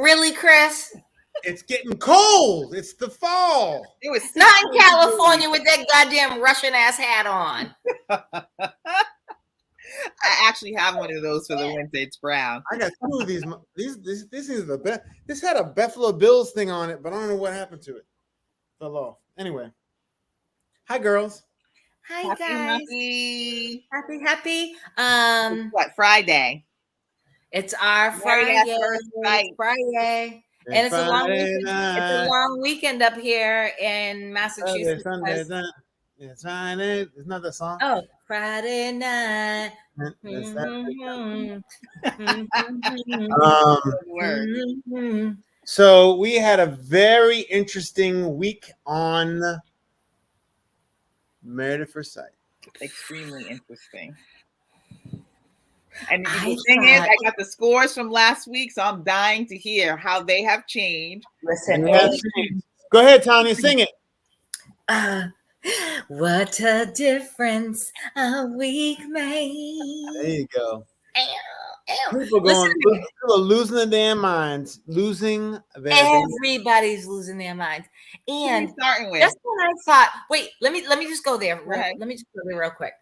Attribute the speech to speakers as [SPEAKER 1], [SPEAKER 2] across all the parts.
[SPEAKER 1] Really, Chris?
[SPEAKER 2] It's getting cold. It's the fall.
[SPEAKER 3] It was
[SPEAKER 1] not in California with that goddamn Russian ass hat on.
[SPEAKER 3] I actually have one of those for the winter. It's brown.
[SPEAKER 2] I got two of these. This is the best. This had a Buffalo Bills thing on it, but I don't know what happened to it. Fell off. Anyway, hi girls.
[SPEAKER 1] Hi
[SPEAKER 3] Happy,
[SPEAKER 1] guys. Happy.
[SPEAKER 3] What, Friday?
[SPEAKER 1] It's our Friday.
[SPEAKER 3] It's
[SPEAKER 1] Friday. And it's a long weekend. It's a long weekend up here in Massachusetts.
[SPEAKER 2] It's Friday. Isn't that the song?
[SPEAKER 1] Oh, Friday night.
[SPEAKER 2] So we had a very interesting week on Married at First Sight.
[SPEAKER 3] Extremely interesting. And the thing is, I got the scores from last week, so I'm dying to hear how they have changed.
[SPEAKER 1] Listen,
[SPEAKER 2] go ahead, Tanya, sing it.
[SPEAKER 1] What a difference a week made.
[SPEAKER 2] There you go.
[SPEAKER 1] People
[SPEAKER 2] are losing their damn minds.
[SPEAKER 1] Everybody's losing their minds. And
[SPEAKER 3] starting with
[SPEAKER 1] just when I thought, wait, let me just go there. Let me just go there real quick.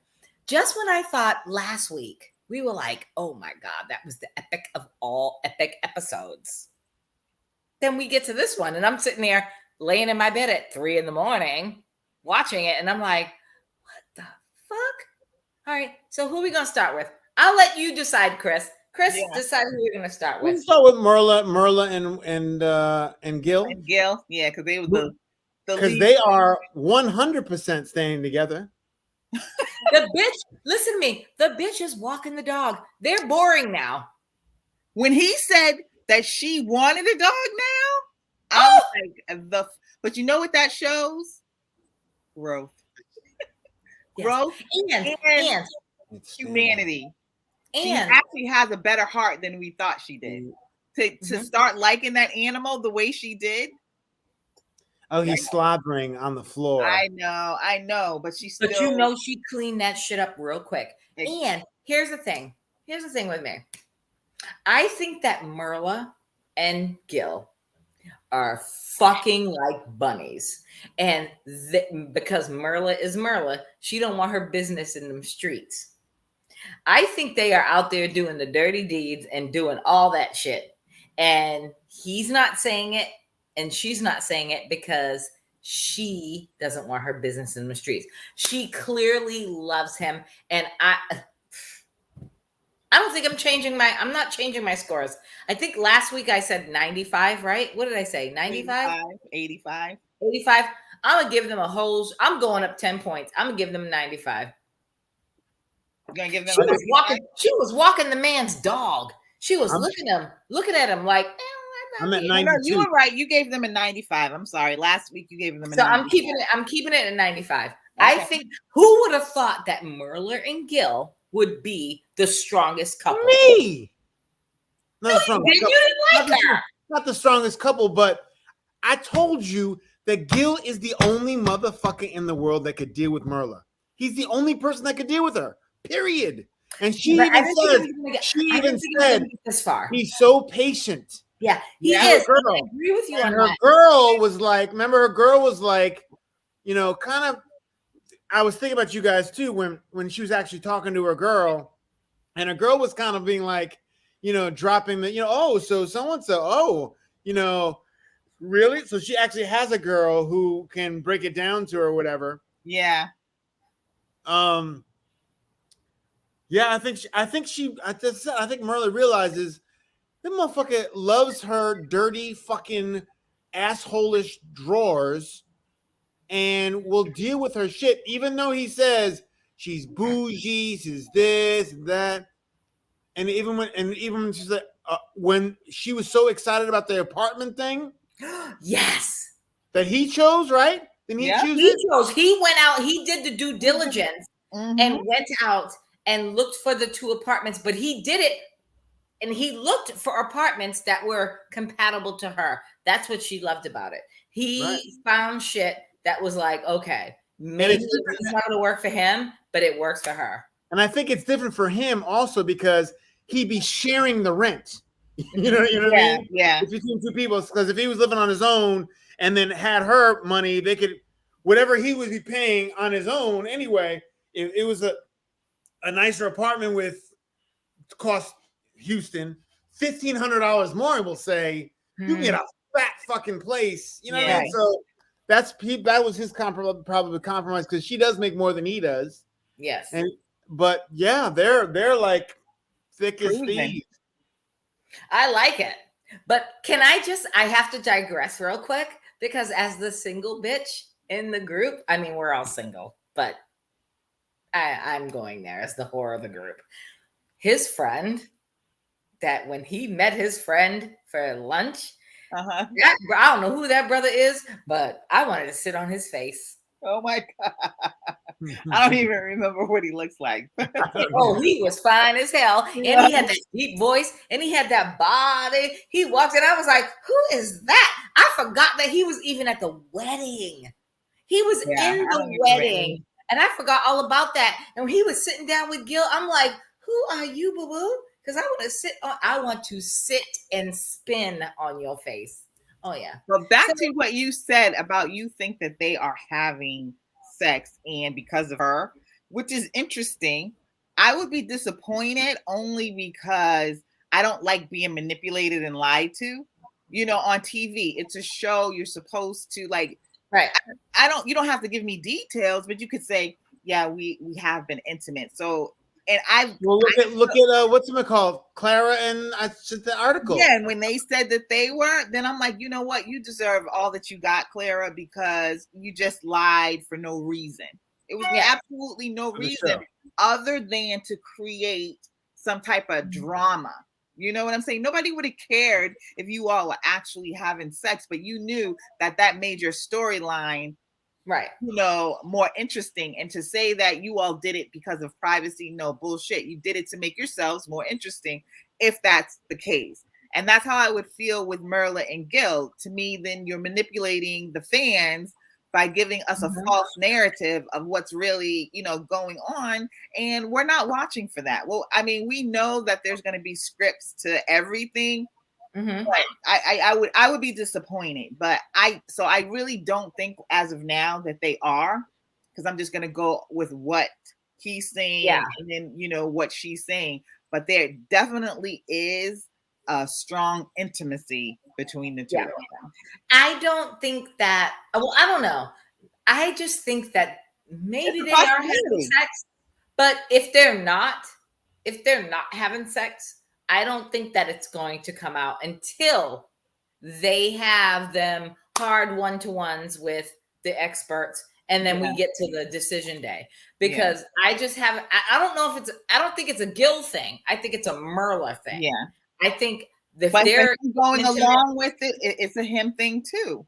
[SPEAKER 1] Just when I thought last week, we were like, oh my God, that was the epic of all epic episodes. Then we get to this one, and I'm sitting there laying in my bed at 3 a.m. watching it, and I'm like, what the fuck? All right, so who are we going to start with? I'll let you decide, Chris. Decide who you're going to start with.
[SPEAKER 2] We'll start with Merla and Gil.
[SPEAKER 3] And Gil, yeah, because they were
[SPEAKER 2] because they are 100% staying together.
[SPEAKER 1] The bitch, listen to me. The bitch is walking the dog. They're boring now.
[SPEAKER 3] When he said that she wanted a dog now, I was like, but you know what that shows? Growth.
[SPEAKER 1] Yes.
[SPEAKER 3] Growth and humanity.
[SPEAKER 1] And
[SPEAKER 3] she actually has a better heart than we thought she did. To start liking that animal the way she did.
[SPEAKER 2] Oh, he's slobbering on the floor.
[SPEAKER 3] I know, but she still.
[SPEAKER 1] But you know, she cleaned that shit up real quick. And here's the thing with me. I think that Merla and Gil are fucking like bunnies, and because Merla is Merla, she don't want her business in them streets. I think they are out there doing the dirty deeds and doing all that shit, and he's not saying it. And she's not saying it because she doesn't want her business in the streets. She clearly loves him. And I don't think I'm not changing my scores. I think last week I said 95, right? What did I say? 95?
[SPEAKER 3] 85.
[SPEAKER 1] I'm going to give them I'm going up 10 points. I'm going to give them 95.
[SPEAKER 3] You're going to give them
[SPEAKER 1] she was walking the man's dog. She was looking at him like,
[SPEAKER 2] I'm at 92. No,
[SPEAKER 3] you were right. You gave them a 95. I'm sorry. Last week you gave them a 95.
[SPEAKER 1] I'm keeping it at 95. Okay. I think who would have thought that Merla and Gil would be the strongest couple?
[SPEAKER 2] Me.
[SPEAKER 1] Not the strongest couple. You didn't like her.
[SPEAKER 2] Not the strongest couple, but I told you that Gil is the only motherfucker in the world that could deal with Merla. He's the only person that could deal with her. Period. And she even said
[SPEAKER 1] this far.
[SPEAKER 2] He's so patient.
[SPEAKER 1] Yeah, he is.
[SPEAKER 2] Girl.
[SPEAKER 1] I agree with you on
[SPEAKER 2] her
[SPEAKER 1] that.
[SPEAKER 2] Girl was like, remember, her girl was like, you know, kind of. I was thinking about you guys too when she was actually talking to her girl, and her girl was kind of being like, you know, dropping the, you know, oh, so and so, oh, you know, really? So she actually has a girl who can break it down to her or whatever.
[SPEAKER 3] Yeah.
[SPEAKER 2] Yeah, I think Merla realizes. That motherfucker loves her dirty fucking asshole-ish drawers and will deal with her shit, even though he says she's bougie, she's this and that. And even when she's like, when she was so excited about the apartment thing.
[SPEAKER 1] Yes.
[SPEAKER 2] That he chose, right? Then he chose.
[SPEAKER 1] He chose. He went out, he did the due diligence and went out and looked for the 2 apartments, but he did it. And he looked for apartments that were compatible to her. That's what she loved about it. He found shit that was like, okay, maybe it's not going to work for him, but it works for her.
[SPEAKER 2] And I think it's different for him also because he'd be sharing the rent. You know what I mean?
[SPEAKER 3] Yeah.
[SPEAKER 2] It's between two people. Because if he was living on his own and then had her money, they could whatever he would be paying on his own anyway. If it was a nicer apartment with cost Houston $1,500 more, we'll say you can get a fat fucking place. You know what I mean? So that was his probably compromise because she does make more than he does.
[SPEAKER 1] Yes.
[SPEAKER 2] But yeah, they're like thick as thieves.
[SPEAKER 1] I like it. But I have to digress real quick because as the single bitch in the group, I mean, we're all single, but I'm going there as the whore of the group. His friend, that when he met his friend for lunch, I don't know who that brother is, but I wanted to sit on his face.
[SPEAKER 3] Oh my God. I don't even remember what he looks like.
[SPEAKER 1] Oh, he was fine as hell. And he had that deep voice and he had that body. He walked in. I was like, who is that? I forgot that he was even at the wedding. He was in the wedding. And I forgot all about that. And when he was sitting down with Gil, I'm like, who are you, boo-boo? Because I want to sit and spin on your face. Oh yeah.
[SPEAKER 3] Well, back to what you said about you think that they are having sex and because of her, which is interesting. I would be disappointed only because I don't like being manipulated and lied to. You know, on TV, it's a show. You're supposed to like.
[SPEAKER 1] Right.
[SPEAKER 3] You don't have to give me details, but you could say, yeah, we have been intimate. So, and look
[SPEAKER 2] at what's it called, Clara, and I sent the article.
[SPEAKER 3] Yeah, and when they said that they were, then I'm like, you know what? You deserve all that you got, Clara, because you just lied for no reason. It was absolutely no reason other than to create some type of drama. You know what I'm saying? Nobody would have cared if you all were actually having sex, but you knew that made your storyline,
[SPEAKER 1] right,
[SPEAKER 3] you know, more interesting. And to say that you all did it because of privacy, no, bullshit. You did it to make yourselves more interesting, if that's the case. And that's how I would feel with Merla and Gil. To me, then you're manipulating the fans by giving us a false narrative of what's really, you know, going on. And we're not watching for that. Well, I mean, we know that there's going to be scripts to everything. But I would be disappointed. But I really don't think as of now that they are, because I'm just going to go with what he's saying and then, you know, what she's saying. But there definitely is a strong intimacy between the two of them.
[SPEAKER 1] I don't think that, well, I don't know. I just think that maybe they are having sex, but if they're not having sex, I don't think that it's going to come out until they have them hard one-to-ones with the experts. And then we get to the decision day, because I don't think it's a Gil thing. I think it's a Merla thing.
[SPEAKER 3] Yeah.
[SPEAKER 1] I think
[SPEAKER 3] if they're going along with it, it's a him thing too.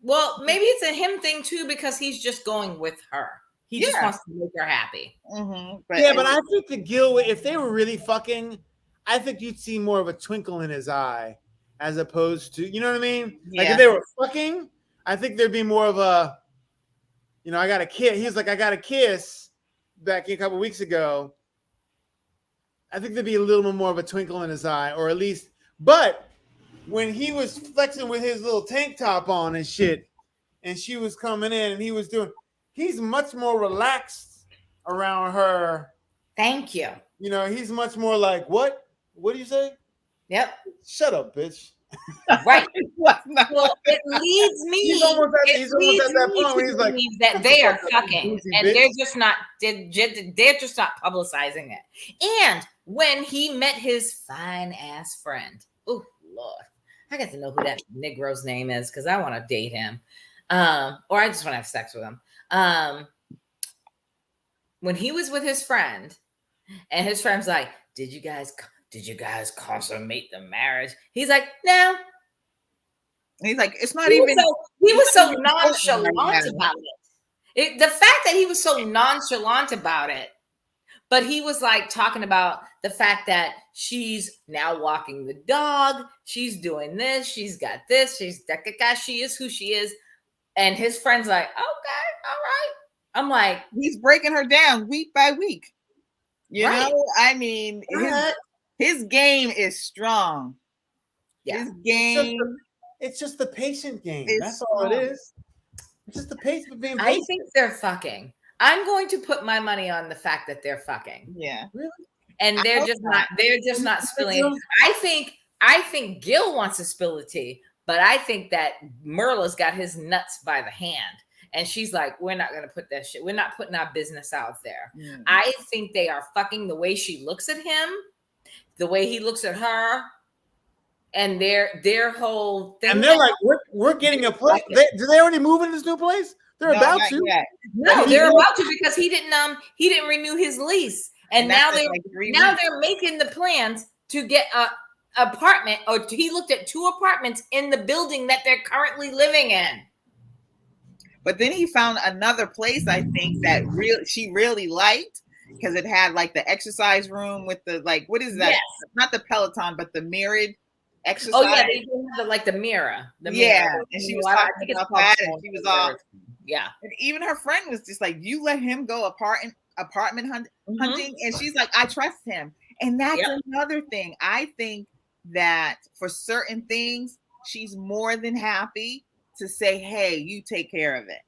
[SPEAKER 1] Well, maybe it's a him thing too, because he's just going with her. He just wants to make her happy.
[SPEAKER 2] But I think the Gil, if they were really fucking, I think you'd see more of a twinkle in his eye, as opposed to, you know what I mean? Yeah. Like if they were fucking, I think there'd be more of a, you know, I got a kiss. He's like, I got a kiss back a couple weeks ago. I think there'd be a little bit more of a twinkle in his eye, or at least, but when he was flexing with his little tank top on and shit, and she was coming in and he was doing, he's much more relaxed around her.
[SPEAKER 1] Thank you.
[SPEAKER 2] You know, he's much more like, what? What do you say?
[SPEAKER 1] Yep.
[SPEAKER 2] Shut up, bitch.
[SPEAKER 1] Right. Well, it leads me.
[SPEAKER 2] He's almost at that point where he's like,
[SPEAKER 1] that they are fucking, and bitch. They're just not publicizing it. And when he met his fine ass friend, oh Lord, I got to know who that Negro's name is, because I want to date him, or I just want to have sex with him. When he was with his friend, and his friend's like, did you guys consummate the marriage? He's like, no.
[SPEAKER 3] He's like, it's not even.
[SPEAKER 1] He was so nonchalant about it. The fact that he was so nonchalant about it, but he was like talking about the fact that she's now walking the dog, she's doing this, she's got this, she is who she is. And his friend's like, okay, all right. I'm like,
[SPEAKER 3] he's breaking her down week by week. You know, I mean, His game is strong.
[SPEAKER 1] Yeah.
[SPEAKER 3] His game.
[SPEAKER 2] It's just the patient game.
[SPEAKER 3] It's
[SPEAKER 2] That's all it is. It's just the patient being
[SPEAKER 1] I
[SPEAKER 2] patient.
[SPEAKER 1] think they're fucking. I'm going to put my money on the fact that they're fucking.
[SPEAKER 3] Yeah.
[SPEAKER 2] Really?
[SPEAKER 1] And they're just not spilling. I think Gil wants to spill the tea, but I think that Merla's got his nuts by the hand. And she's like, we're not going to put that shit. We're not putting our business out there. I think they are fucking the way she looks at him, the way he looks at her, and their whole thing.
[SPEAKER 2] And they're like, we're getting a place. Do they already move in this new place? They're about to.
[SPEAKER 1] No, they're about to because he didn't renew his lease. And now they're making the plans to get a apartment, or he looked at 2 apartments in the building that they're currently living in.
[SPEAKER 3] But then he found another place, I think, that she really liked, because it had like the exercise room with the, like, what is that? Yes. Not the Peloton, but the mirrored exercise. Oh yeah,
[SPEAKER 1] they have the mirror.
[SPEAKER 3] Mirror. And she was talking about that, and she was all,
[SPEAKER 1] yeah.
[SPEAKER 3] And even her friend was just like, you let him go apartment hunting, and she's like, I trust him. And that's another thing. I think that for certain things, she's more than happy to say, hey, you take care of it.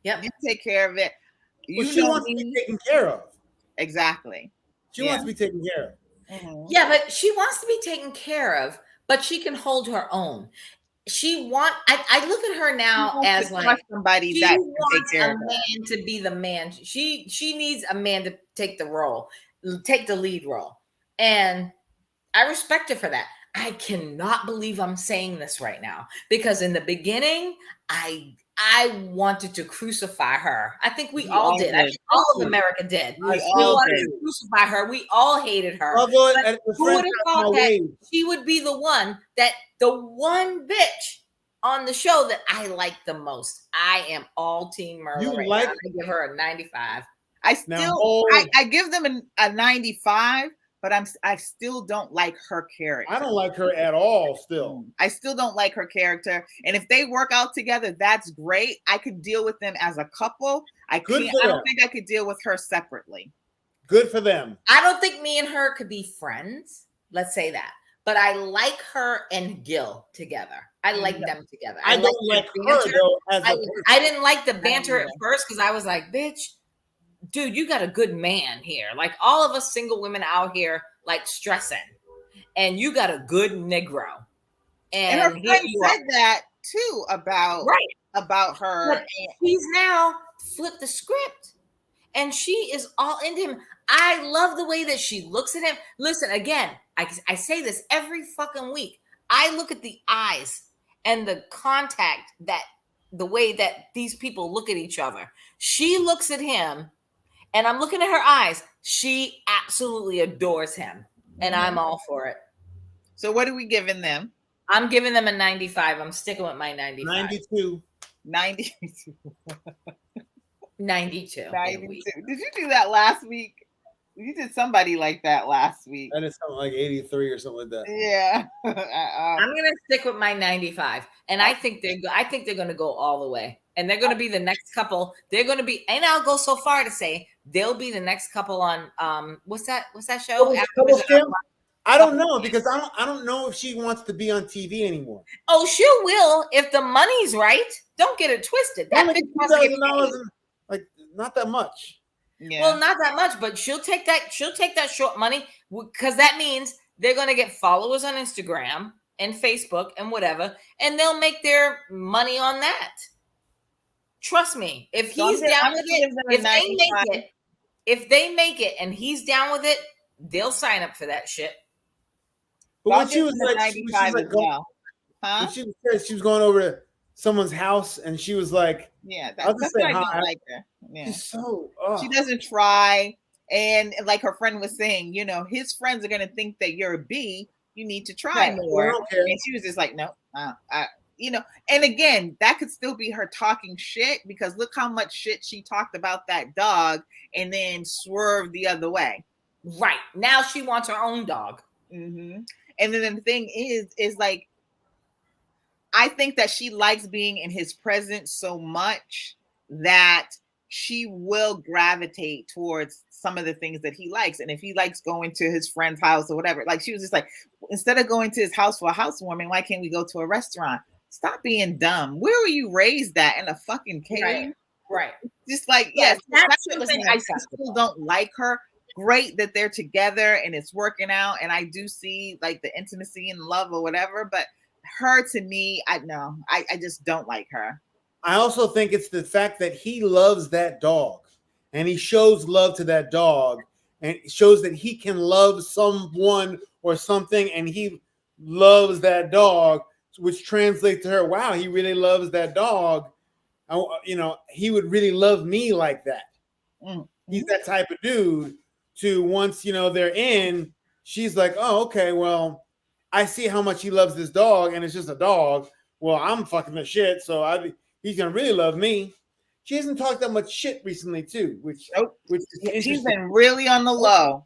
[SPEAKER 1] Yep.
[SPEAKER 3] You take care of it.
[SPEAKER 2] She wants to be taken care of.
[SPEAKER 3] Exactly.
[SPEAKER 2] She wants to be taken care
[SPEAKER 1] of. Yeah, but she wants to be taken care of, but she can hold her own. I look at her now as like
[SPEAKER 3] somebody
[SPEAKER 1] she
[SPEAKER 3] that
[SPEAKER 1] wants a man to be the man. She needs a man to take the lead role. And I respect her for that. I cannot believe I'm saying this right now, because in the beginning, I wanted to crucify her. I think we all did. I think all of America did. We wanted to crucify her. We all hated her. Who would have thought that she would be the one bitch on the show that I like the most? I am all Team Merla right now. I give her a 95.
[SPEAKER 3] I give them a 95. But I still don't like her character.
[SPEAKER 2] I don't like her at all still.
[SPEAKER 3] I still don't like her character. And if they work out together, that's great. I could deal with them as a couple. I don't think I could deal with her separately.
[SPEAKER 2] Good for them.
[SPEAKER 1] I don't think me and her could be friends. Let's say that. But I like her and Gil together. I like them together.
[SPEAKER 2] I don't like her though.
[SPEAKER 1] I didn't like the banter at first because I was like, bitch, dude, you got a good man here. Like all of us single women out here, like stressing, and you got a good Negro.
[SPEAKER 3] And her friend said that too about her.
[SPEAKER 1] But he's now flipped the script, and she is all into him. I love the way that she looks at him. Listen, again, I say this every fucking week. I look at the eyes and the contact, that the way that these people look at each other. She looks at him. And I'm looking at her eyes. She absolutely adores him. And I'm all for it.
[SPEAKER 3] So what are we giving them?
[SPEAKER 1] I'm giving them a 95. I'm sticking with my 95.
[SPEAKER 2] 92.
[SPEAKER 3] 92.
[SPEAKER 1] 92.
[SPEAKER 3] 92. Did you do that last week? You did somebody like that last week.
[SPEAKER 2] I did something like 83 or something like that.
[SPEAKER 3] Yeah.
[SPEAKER 1] I'm gonna stick with my 95. And I think they're gonna go all the way. And they're going to be the next couple. They're going to be, and I'll go so far to say they'll be the next couple on what's that show?
[SPEAKER 2] I don't know, because I don't know if she wants to be on TV anymore.
[SPEAKER 1] Oh, she will if the money's right. Don't get it twisted. That
[SPEAKER 2] $2,000, like not that much.
[SPEAKER 1] Yeah. Well, not that much, but she'll take that short money, because that means they're going to get followers on Instagram and Facebook and whatever, and they'll make their money on that. Trust me, if he's down with it, if they make it and he's down with it, they'll sign up for that shit.
[SPEAKER 2] But when she was like, she was going over to someone's house and she was like,
[SPEAKER 3] yeah, that's why I don't like her. Yeah. She's so she doesn't try. And like her friend was saying, his friends are going to think that you're a B. You need to try more. And she was just like, no, and again, that could still be her talking shit, because look how much shit she talked about that dog and then swerved the other way.
[SPEAKER 1] Right. Now she wants her own dog.
[SPEAKER 3] Mm-hmm. And then the thing is like, I think that she likes being in his presence so much that she will gravitate towards some of the things that he likes. And if he likes going to his friend's house or whatever, like she was just like, instead of going to his house for a housewarming, why can't we go to a restaurant? Stop being dumb. Where were you raised at? In a fucking cave?
[SPEAKER 1] Right.
[SPEAKER 3] Just like, yes, that's the thing. I still don't like her. Great that they're together and it's working out. And I do see like the intimacy and love or whatever, but her, to me, I just don't like her.
[SPEAKER 2] I also think it's the fact that he loves that dog and he shows love to that dog and shows that he can love someone or something and he loves that dog, which translates to her, wow, he really loves that dog. He would really love me like that. Mm-hmm. He's that type of dude. To once, they're in, she's like, oh, okay, well, I see how much he loves this dog and it's just a dog. Well, I'm fucking the shit, so he's gonna really love me. She hasn't talked that much shit recently, too, which is
[SPEAKER 3] she's been really on the low,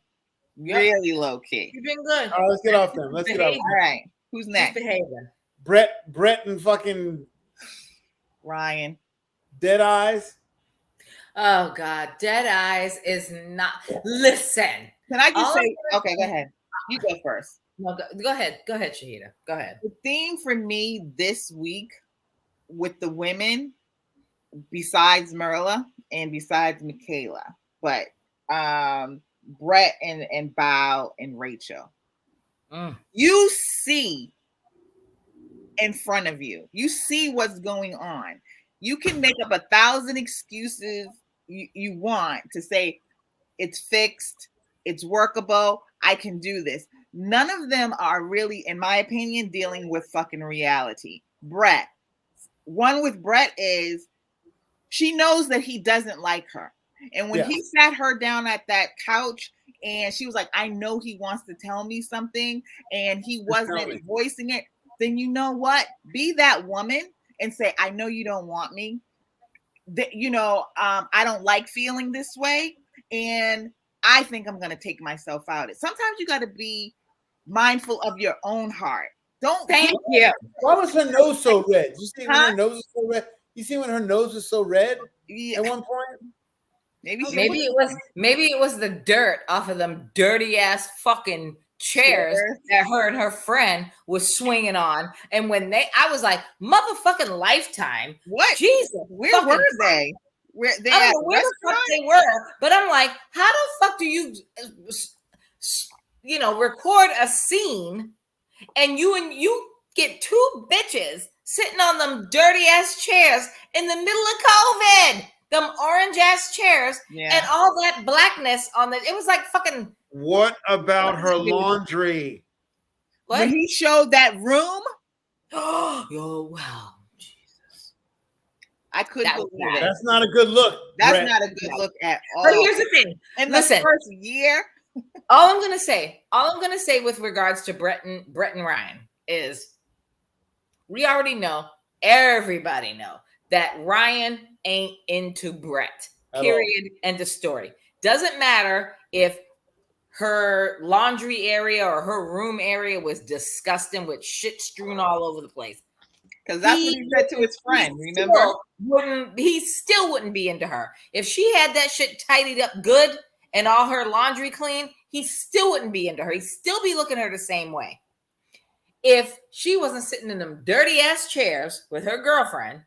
[SPEAKER 3] really low key.
[SPEAKER 1] You've been good.
[SPEAKER 2] All right, let's get off them.
[SPEAKER 3] All right, who's next?
[SPEAKER 2] Brett and fucking
[SPEAKER 3] Ryan.
[SPEAKER 2] Dead Eyes.
[SPEAKER 1] Oh God, Dead Eyes is not. Listen,
[SPEAKER 3] can I just say? Okay, go ahead. You go first.
[SPEAKER 1] No, go ahead. Go ahead, Shahida. Go ahead.
[SPEAKER 3] The theme for me this week with the women, besides Merla and besides Michaela, but Brett and Bao and Rachel. You see in front of you. You see what's going on. You can make up 1,000 excuses you want to say it's fixed, it's workable, I can do this. None of them are really, in my opinion, dealing with fucking reality. Brett. One with Brett is she knows that he doesn't like her. And when he sat her down at that couch and she was like, I know he wants to tell me something and he wasn't voicing it, then you know what? Be that woman and say, I know you don't want me. I don't like feeling this way. And I think I'm going to take myself out. Sometimes you got to be mindful of your own heart.
[SPEAKER 1] Thank you.
[SPEAKER 2] Why was her nose so red? You see when her nose was so red? You see when her nose was so red at one point?
[SPEAKER 1] Maybe it was the dirt off of them dirty ass fucking chairs that her and her friend was swinging on. And when I was like, motherfucking Lifetime.
[SPEAKER 3] What?
[SPEAKER 1] Jesus.
[SPEAKER 3] Where were they?
[SPEAKER 1] I don't know where the fuck they were, but I'm like, how the fuck do you record a scene and you get two bitches sitting on them dirty ass chairs in the middle of COVID, them orange ass chairs, and all that blackness on it was like fucking.
[SPEAKER 2] What about her laundry?
[SPEAKER 3] What? When he showed that room?
[SPEAKER 1] Oh, wow. Jesus.
[SPEAKER 3] I couldn't believe that.
[SPEAKER 2] That's not a good look.
[SPEAKER 3] That's not a good look at all.
[SPEAKER 1] But here's the thing.
[SPEAKER 3] In the first year.
[SPEAKER 1] All I'm gonna say with regards to Brett and Ryan is we already know, everybody know that Ryan ain't into Brett. Period. End of story. Doesn't matter if her laundry area or her room area was disgusting with shit strewn all over the place.
[SPEAKER 3] Because that's what he said to his friend, remember?
[SPEAKER 1] He still wouldn't be into her. If she had that shit tidied up good and all her laundry clean, he still wouldn't be into her. He'd still be looking at her the same way. If she wasn't sitting in them dirty ass chairs with her girlfriend,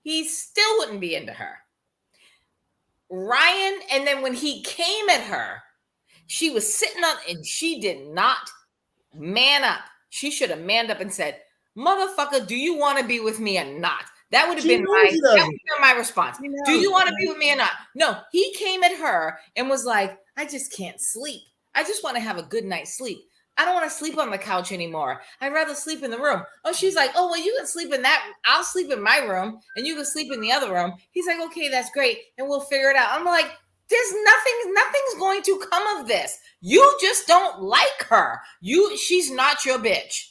[SPEAKER 1] he still wouldn't be into her. Ryan, and then when he came at her, she was sitting on, and she did not man up. She should have manned up and said, motherfucker, do you want to be with me or not? That would have been my response. Do you want to be with me or not? No, he came at her and was like, I just can't sleep. I just want to have a good night's sleep. I don't want to sleep on the couch anymore. I'd rather sleep in the room. Oh, she's like, oh, well, you can sleep in that. I'll sleep in my room and you can sleep in the other room. He's like, okay, that's great. And we'll figure it out. I'm like, there's nothing's going to come of this. You just don't like her. She's not your bitch.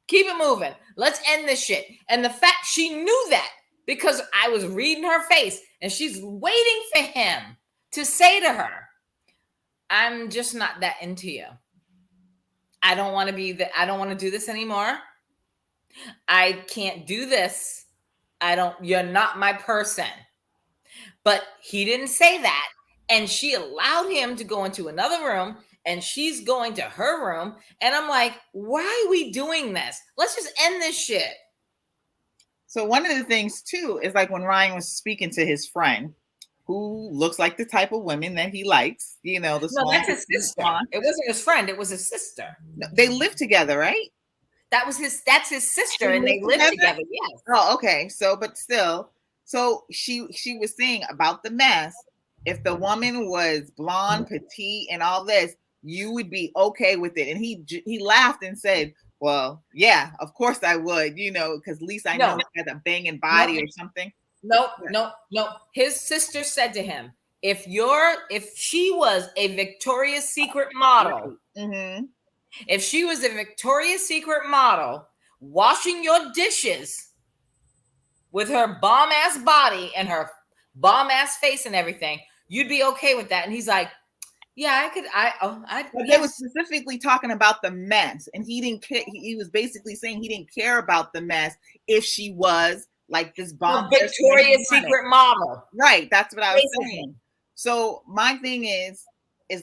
[SPEAKER 1] Keep it moving. Let's end this shit. And the fact she knew that because I was reading her face and she's waiting for him to say to her, I'm just not that into you. I don't want to do this anymore. I can't do this. You're not my person. But he didn't say that. And she allowed him to go into another room, and she's going to her room. And I'm like, why are we doing this? Let's just end this shit.
[SPEAKER 3] So one of the things too is like when Ryan was speaking to his friend, who looks like the type of women that he likes, the
[SPEAKER 1] No, that's his sister. It wasn't his friend, it was his sister.
[SPEAKER 3] No, they live together, right?
[SPEAKER 1] That's his sister, and they live together. Yes.
[SPEAKER 3] Oh, okay. So, but still, so she was saying about the mess. If the woman was blonde, petite, and all this, you would be okay with it. And he laughed and said, "Well, yeah, of course I would, because at least I know he has a banging body or something."
[SPEAKER 1] No. His sister said to him, if she was a Victoria's Secret model, if she was a Victoria's Secret model washing your dishes with her bomb ass body and her bomb ass face and everything, you'd be okay with that. And he's like, yeah, I could.
[SPEAKER 3] But they were specifically talking about the mess, and he didn't care. He was basically saying he didn't care about the mess if she was like this bomb
[SPEAKER 1] Victoria's Secret model.
[SPEAKER 3] Right. That's what I was saying. So my thing is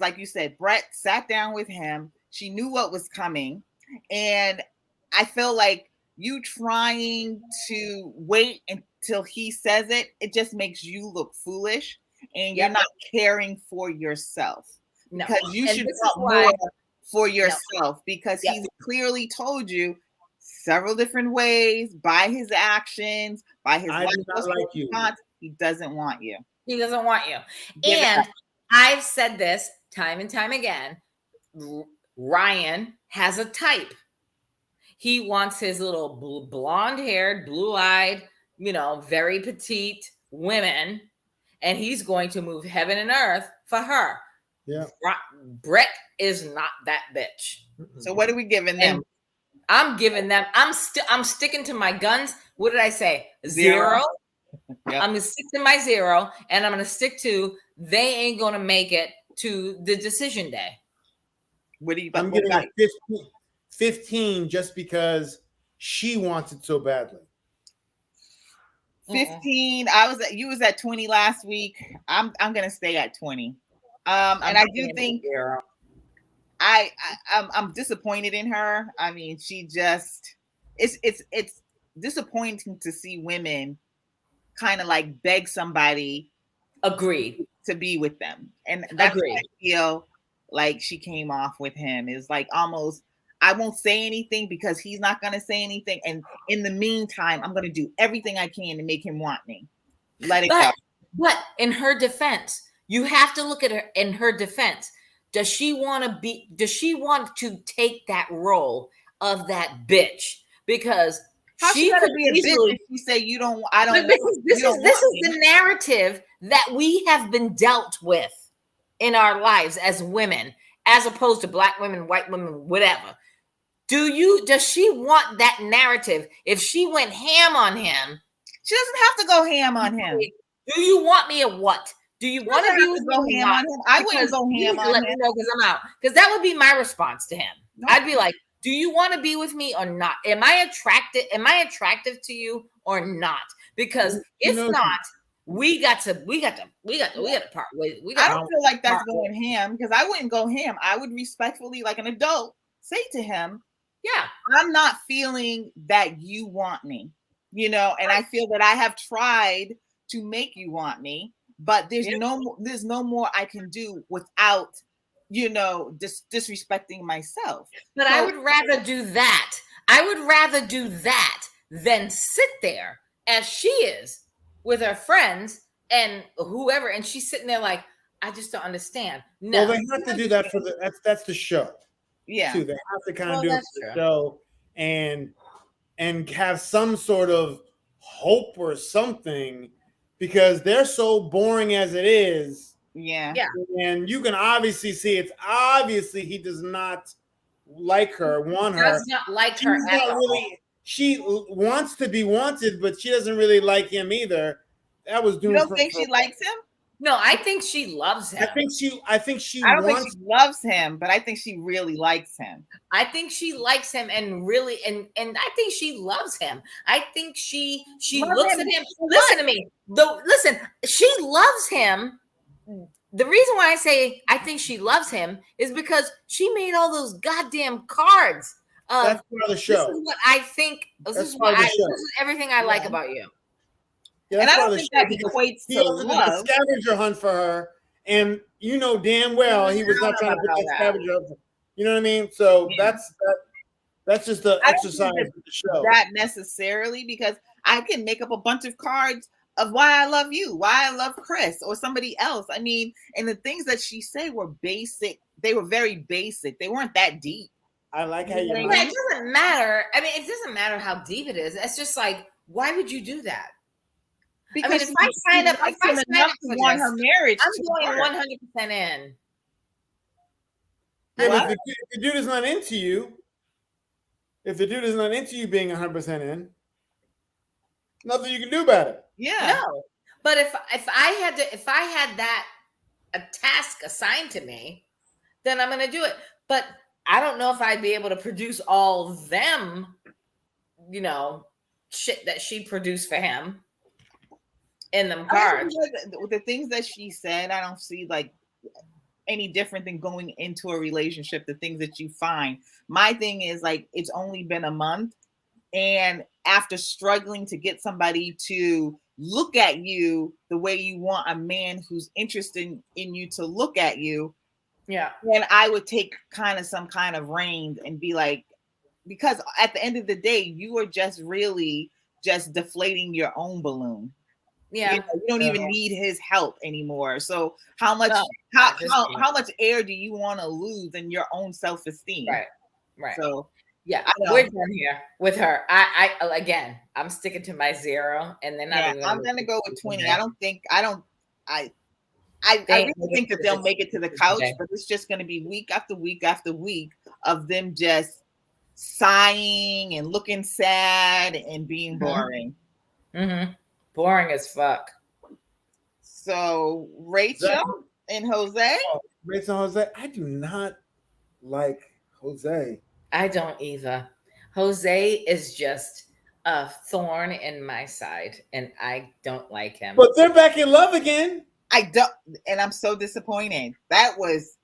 [SPEAKER 3] like you said, Brett sat down with him. She knew what was coming. And I feel like you trying to wait until he says it, it just makes you look foolish, and you're not caring for yourself. No. Because you should want more for yourself, because he's clearly told you several different ways, by his actions, by his response, he doesn't want you.
[SPEAKER 1] He doesn't want you. And I've said this time and time again. Ryan has a type. He wants his little blonde-haired, blue-eyed, very petite women, and he's going to move heaven and earth for her.
[SPEAKER 2] Yeah.
[SPEAKER 1] Brett is not that bitch.
[SPEAKER 3] So what are we giving them?
[SPEAKER 1] And I'm giving them. I'm sticking to my guns. What did I say? 0. Yep. I'm gonna stick to my 0, and I'm gonna stick to they ain't gonna make it to the decision day.
[SPEAKER 2] What do you? I'm giving it 15 just because she wants it so badly.
[SPEAKER 3] 15. You was at 20 last week. I'm gonna stay at 20. And I do think I'm disappointed in her. I mean, she just it's disappointing to see women kind of like beg somebody to be with them. And that's what I feel like she came off with him. Is like almost, I won't say anything because he's not going to say anything. And in the meantime, I'm going to do everything I can to make him want me. Let it go.
[SPEAKER 1] But in her defense, you have to look at her in her defense. Does she want to take that role of that bitch? Because
[SPEAKER 3] how she could be a bitch if you say you don't. I don't.
[SPEAKER 1] This is the narrative that we have been dealt with in our lives as women, as opposed to black women, white women, whatever. Does she want that narrative? If she went ham on him,
[SPEAKER 3] she doesn't have to go ham on him.
[SPEAKER 1] Do you want me or what? Do you want to
[SPEAKER 3] go ham on him? I wouldn't go ham on him.
[SPEAKER 1] Let me know because I'm out. Because that would be my response to him. No. I'd be like, do you want to be with me or not? Am I attractive to you or not? Because if not, we got to part ways.
[SPEAKER 3] I don't feel like that's going ham, because I wouldn't go ham. I would respectfully, like an adult, say to him, yeah, I'm not feeling that you want me, and I feel that I have tried to make you want me, but there's no more I can do without disrespecting myself.
[SPEAKER 1] But I would rather do that. I would rather do that than sit there as she is with her friends and whoever, and she's sitting there like, I just don't understand. No,
[SPEAKER 2] well, they have to do that for that's the show.
[SPEAKER 3] Yeah,
[SPEAKER 2] too. They have to kind of do it for the show and have some sort of hope or something, because they're so boring as it is.
[SPEAKER 3] Yeah.
[SPEAKER 2] And you can obviously see obviously he does not like her, want her.
[SPEAKER 1] Does not like her at all.
[SPEAKER 2] She wants to be wanted, but she doesn't really like him either. That was doing.
[SPEAKER 3] You don't think she likes him?
[SPEAKER 1] No, I think she loves him.
[SPEAKER 3] I don't think she loves him, but I think she really likes him.
[SPEAKER 1] I think she likes him and really, and I think she loves him. I think she looks at him. Listen to me. Though, listen, she loves him. The reason why I say I think she loves him is because she made all those goddamn cards.
[SPEAKER 2] That's part of the show.
[SPEAKER 1] This is what I think. This is everything I like about you.
[SPEAKER 2] Yeah,
[SPEAKER 3] and I don't think that equates to love.
[SPEAKER 2] A scavenger hunt for her, and you know damn well he was not trying to put that scavenger hunt. You know what I mean? So that's just the exercise of the show.
[SPEAKER 3] That necessarily, because I can make up a bunch of cards of why I love you, why I love Chris or somebody else. I mean, and the things that she said were basic. They were very basic. They weren't that deep.
[SPEAKER 2] I like how you.
[SPEAKER 1] It doesn't matter. I mean, it doesn't matter how deep it is. It's just like, why would you do that?
[SPEAKER 3] Because
[SPEAKER 1] I mean, if I sign up for
[SPEAKER 3] want her marriage,
[SPEAKER 1] I'm going 100% in.
[SPEAKER 2] Yeah, if the dude is not into you, being 100% in, nothing you can do about it.
[SPEAKER 3] Yeah.
[SPEAKER 1] No. But if I had that a task assigned to me, then I'm going to do it. But I don't know if I'd be able to produce all of them, you know, shit that she produced for him in them cards.
[SPEAKER 3] The things that she said, I don't see like any different than going into a relationship, the things that you find. My thing is like, it's only been a month, and after struggling to get somebody to look at you the way you want a man who's interested in you to look at you, then I would take some kind of reins and be like, because at the end of the day, you are just really just deflating your own balloon.
[SPEAKER 1] Yeah,
[SPEAKER 3] you don't even need his help anymore. So how much how much air do you want to lose in your own self-esteem?
[SPEAKER 1] Right.
[SPEAKER 3] So
[SPEAKER 1] yeah, we're done here with her. I again, I'm sticking to my 0, and then
[SPEAKER 3] I'm gonna go with 20. I really think that they'll make it to the couch, but it's just gonna be week after week after week of them just sighing and looking sad and being boring.
[SPEAKER 1] Mm-hmm. Boring as fuck.
[SPEAKER 3] So Rachel and Jose.
[SPEAKER 2] Rachel and Jose. I do not like Jose.
[SPEAKER 1] I don't either. Jose is just a thorn in my side, and I don't like him.
[SPEAKER 2] But they're back in love again.
[SPEAKER 3] I don't, and I'm so disappointed. That was.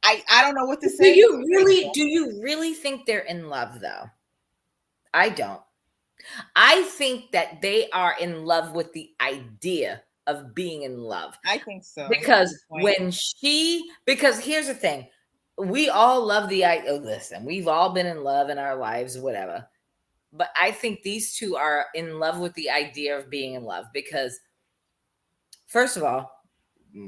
[SPEAKER 3] I don't know what to say.
[SPEAKER 1] Do you really think they're in love though? I don't. I think that they are in love with the idea of being in love.
[SPEAKER 3] I think so.
[SPEAKER 1] Because because here's the thing. We all love the idea. Listen, we've all been in love in our lives, whatever. But I think these two are in love with the idea of being in love because, first of all,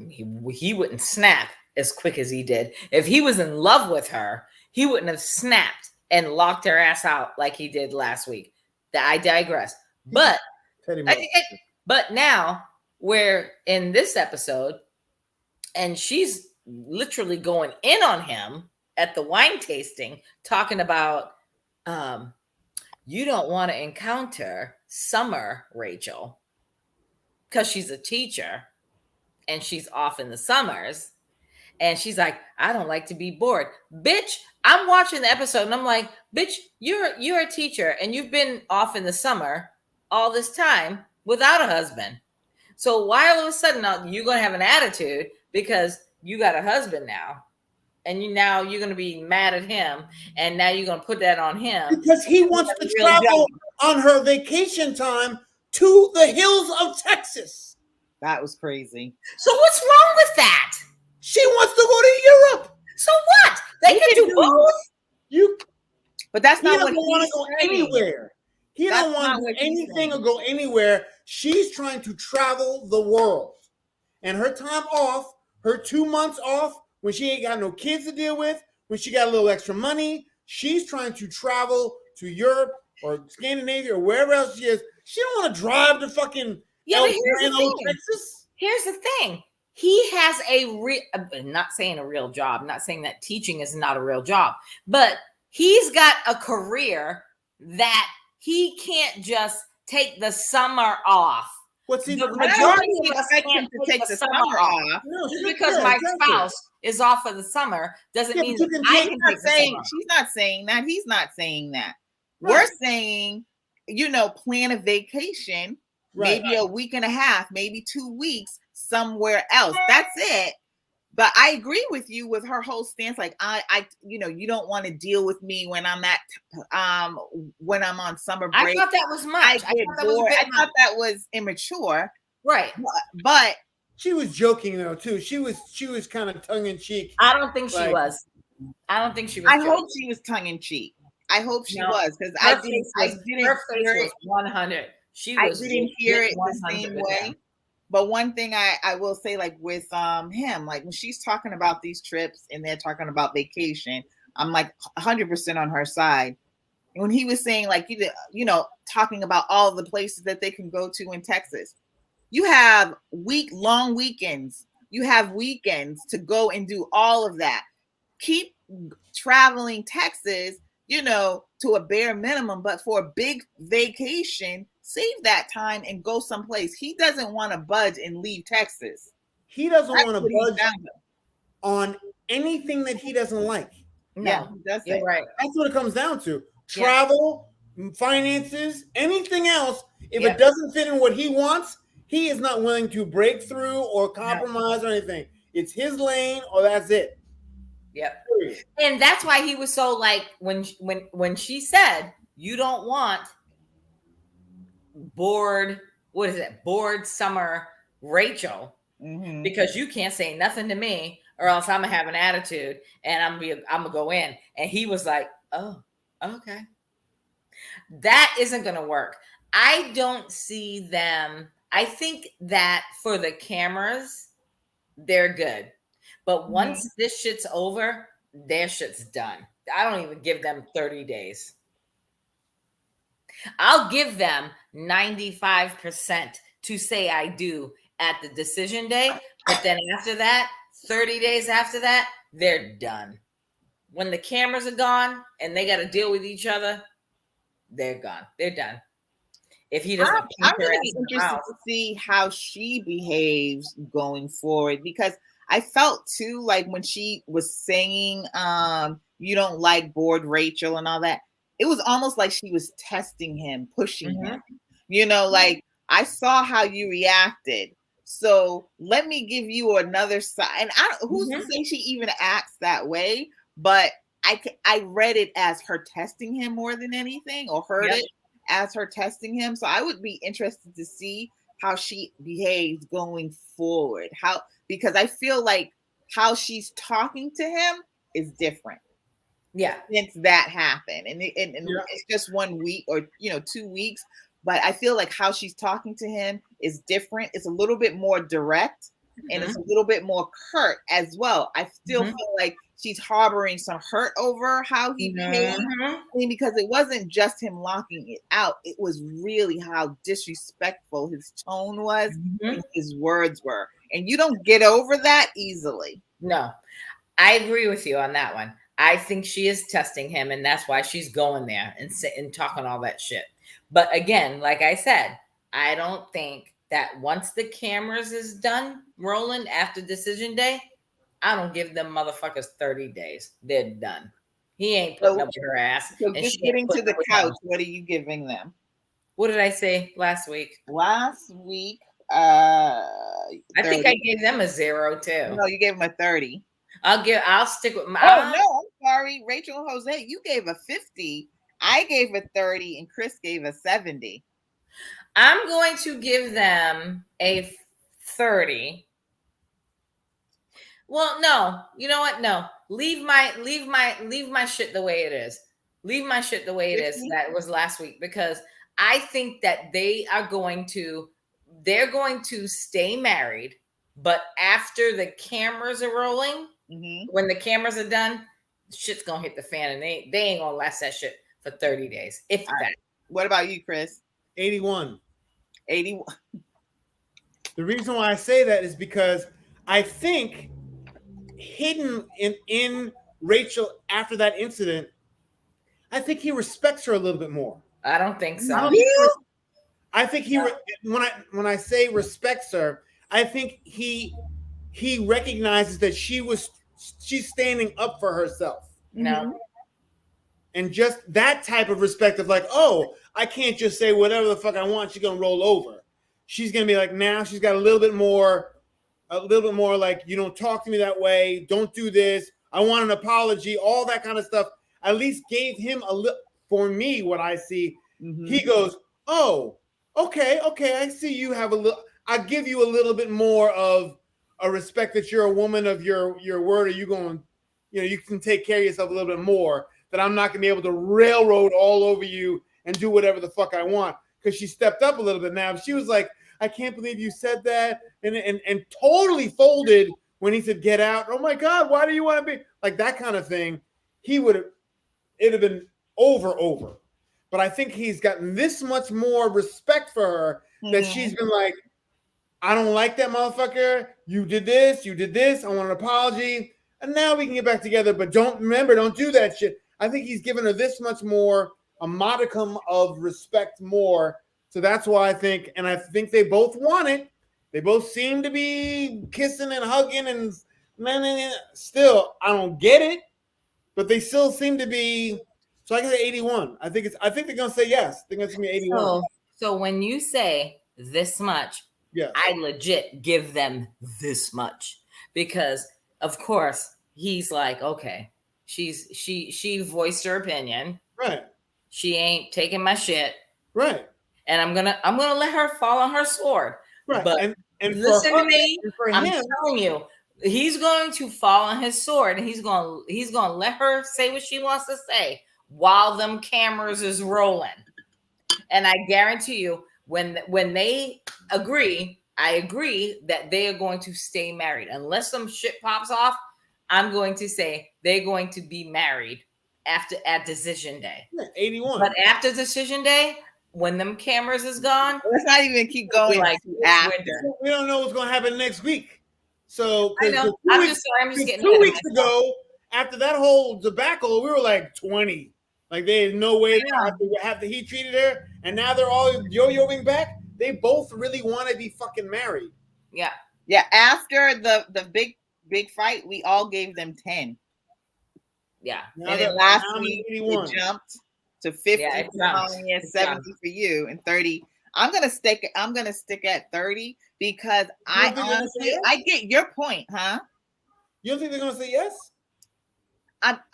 [SPEAKER 1] he wouldn't snap as quick as he did. If he was in love with her, he wouldn't have snapped and locked her ass out like he did last week. I digress. But now we're in this episode, and she's literally going in on him at the wine tasting, talking about you don't want to encounter Summer, Rachel, because she's a teacher and she's off in the summers. And she's like, I don't like to be bored. Bitch, I'm watching the episode and I'm like, bitch, you're a teacher and you've been off in the summer all this time without a husband. So why all of a sudden now you're going to have an attitude because you got a husband now? And you're going to be mad at him. And now you're going to put that on him.
[SPEAKER 2] Because he wants to travel on her vacation time to the hills of Texas.
[SPEAKER 3] That was crazy.
[SPEAKER 1] So what's wrong with that?
[SPEAKER 2] She wants to go to Europe.
[SPEAKER 1] So what? They can do both.
[SPEAKER 3] But that's not what
[SPEAKER 2] he doesn't want to go anywhere. He don't want to do anything or go anywhere. She's trying to travel the world. And her time off, her 2 months off, when she ain't got no kids to deal with, when she got a little extra money, she's trying to travel to Europe or Scandinavia or wherever else she is. She don't want to drive to fucking Texas.
[SPEAKER 1] Here's the thing. He has not saying a real job, not saying that teaching is not a real job, but he's got a career that he can't just take the summer off.
[SPEAKER 2] The
[SPEAKER 1] majority of us can't take the summer off. No, just because my spouse is off for the summer doesn't mean I can take the summer.
[SPEAKER 3] She's not saying that. He's not saying that. Right. We're saying, plan a vacation maybe a week and a half, maybe 2 weeks somewhere else. That's it. But I agree with you with her whole stance. Like I, you don't want to deal with me when I'm when I'm on summer break.
[SPEAKER 1] I thought that was much.
[SPEAKER 3] I thought that was immature.
[SPEAKER 1] Right.
[SPEAKER 3] But
[SPEAKER 2] she was joking though too. She was kind of tongue in cheek.
[SPEAKER 1] I don't think she was. I don't think she was.
[SPEAKER 3] I hope she was tongue in cheek. I hope she was, because
[SPEAKER 1] her face was 100.
[SPEAKER 3] I didn't hear it the same way. But one thing I will say, like with him, like when she's talking about these trips and they're talking about vacation, I'm like 100% on her side. And when he was saying like talking about all the places that they can go to in Texas, you have long weekends. You have weekends to go and do all of that. Keep traveling Texas, to a bare minimum, but for a big vacation, save that time and go someplace. He doesn't want to budge and leave Texas.
[SPEAKER 2] He doesn't want to budge on anything that he doesn't like.
[SPEAKER 1] No,
[SPEAKER 3] yeah, he doesn't.
[SPEAKER 1] You're right.
[SPEAKER 2] That's what it comes down to. Travel, finances, anything else. If it doesn't fit in what he wants, he is not willing to break through or compromise or anything. It's his lane or that's it.
[SPEAKER 1] Yep. And that's why he was so like when she said you don't want bored summer Rachel, because you can't say nothing to me or else I'm gonna have an attitude and I'm gonna go in. And he was like, oh, okay. That isn't gonna work. I don't see them. I think that for the cameras, they're good. But once this shit's over, their shit's done. I don't even give them 30 days. I'll give them 95% to say I do at the decision day. But then after that, 30 days after that, they're done. When the cameras are gone and they got to deal with each other, they're gone. They're done. If he doesn't,
[SPEAKER 3] I'm really interested to see how she behaves going forward, because I felt too like when she was saying, you don't like bored Rachel and all that, it was almost like she was testing him, pushing him. Like I saw how you reacted. So let me give you another side. And who's to say she even acts that way? But I read it as her testing him more than anything, or heard it as her testing him. So I would be interested to see how she behaves going forward. Because I feel like how she's talking to him is different.
[SPEAKER 1] Yeah.
[SPEAKER 3] Since that happened. And it's just 1 week or 2 weeks. But I feel like how she's talking to him is different. It's a little bit more direct and it's a little bit more curt as well. I still feel like she's harboring some hurt over how he behaved. I mean, because it wasn't just him locking it out. It was really how disrespectful his tone was and his words were. And you don't get over that easily.
[SPEAKER 1] No, I agree with you on that one. I think she is testing him, and that's why she's going there and talking all that shit. But again, like I said, I don't think that once the cameras is done rolling after decision day, I don't give them motherfuckers 30 days. They're done. He ain't putting up with her ass.
[SPEAKER 3] So just getting to the couch, what are you giving them?
[SPEAKER 1] What did I say last week?
[SPEAKER 3] Last week,
[SPEAKER 1] I think I gave them a 0 too.
[SPEAKER 3] No, you gave them a 30.
[SPEAKER 1] I'll stick with my.
[SPEAKER 3] Oh no, I'm sorry, Rachel and Jose, you gave a 50. I gave a 30, and Chris gave a 70.
[SPEAKER 1] I'm going to give them a 30. Well, no, you know what? No, leave my shit the way it is. Leave my shit the way it is. That was last week, because I think that they're going to stay married, but after the cameras are rolling, when the cameras are done, shit's gonna hit the fan, and they ain't gonna last that shit for 30 days, if that.
[SPEAKER 3] Right. What about you, Chris?
[SPEAKER 2] 81.
[SPEAKER 3] 81.
[SPEAKER 2] The reason why I say that is because I think hidden in Rachel after that incident, I think he respects her a little bit more.
[SPEAKER 1] I don't think so.
[SPEAKER 2] I think when I say respects her, I think he recognizes that she's standing up for herself.
[SPEAKER 1] No.
[SPEAKER 2] And just that type of respect of like, oh, I can't just say whatever the fuck I want, she's gonna roll over. she's gonna be like, now she's got a little bit more like, you don't talk to me that way, don't do this, I want an apology, all that kind of stuff. At least gave him a little, for me, what I see, he goes, oh, okay, I see you have a little, I give you a little bit more of a respect that you're a woman of your word, or you going, you can take care of yourself a little bit more, that I'm not gonna be able to railroad all over you and do whatever the fuck I want. Because she stepped up a little bit now. She was like, I can't believe you said that, and totally folded when he said get out. Oh my God, why do you want to be like that kind of thing? It'd have been over. But I think he's gotten this much more respect for her that she's been like, I don't like that motherfucker. You did this. I want an apology. And now we can get back together. But don't do that shit. I think he's given her this much more, a modicum of respect more. So that's why I think they both want it. They both seem to be kissing and hugging, and still, I don't get it, but they still seem to be. So I can say 81. I think they're gonna say yes. They're gonna be 81.
[SPEAKER 1] So when you say this much,
[SPEAKER 2] yes,
[SPEAKER 1] I legit give them this much, because of course he's like, okay, she voiced her opinion.
[SPEAKER 2] Right.
[SPEAKER 1] She ain't taking my shit.
[SPEAKER 2] Right.
[SPEAKER 1] And I'm gonna let her fall on her sword.
[SPEAKER 2] Right.
[SPEAKER 1] But
[SPEAKER 2] and
[SPEAKER 1] listen to me. I'm
[SPEAKER 2] him,
[SPEAKER 1] telling you, he's going to fall on his sword, and he's gonna let her say what she wants to say while them cameras is rolling. And I guarantee you, when they agree, I agree that they are going to stay married. Unless some shit pops off, I'm going to say they're going to be married at decision day.
[SPEAKER 2] 81.
[SPEAKER 1] But after decision day, when them cameras is gone,
[SPEAKER 3] let's not even keep going.
[SPEAKER 1] Like
[SPEAKER 2] we don't know what's going to happen next week. So
[SPEAKER 1] I know. I'm just getting
[SPEAKER 2] 2 weeks ago, after that whole debacle, we were like 20. Like there's no way after he treated her, and now they're all yo-yoing back. They both really want to be fucking married.
[SPEAKER 1] Yeah.
[SPEAKER 3] Yeah. After the big fight, we all gave them 10.
[SPEAKER 1] Yeah.
[SPEAKER 3] And then last week it jumped to 50 for Melanie, 70 for you, and 30. I'm gonna stick at 30 because I honestly get your point, huh?
[SPEAKER 2] You don't think they're gonna say yes?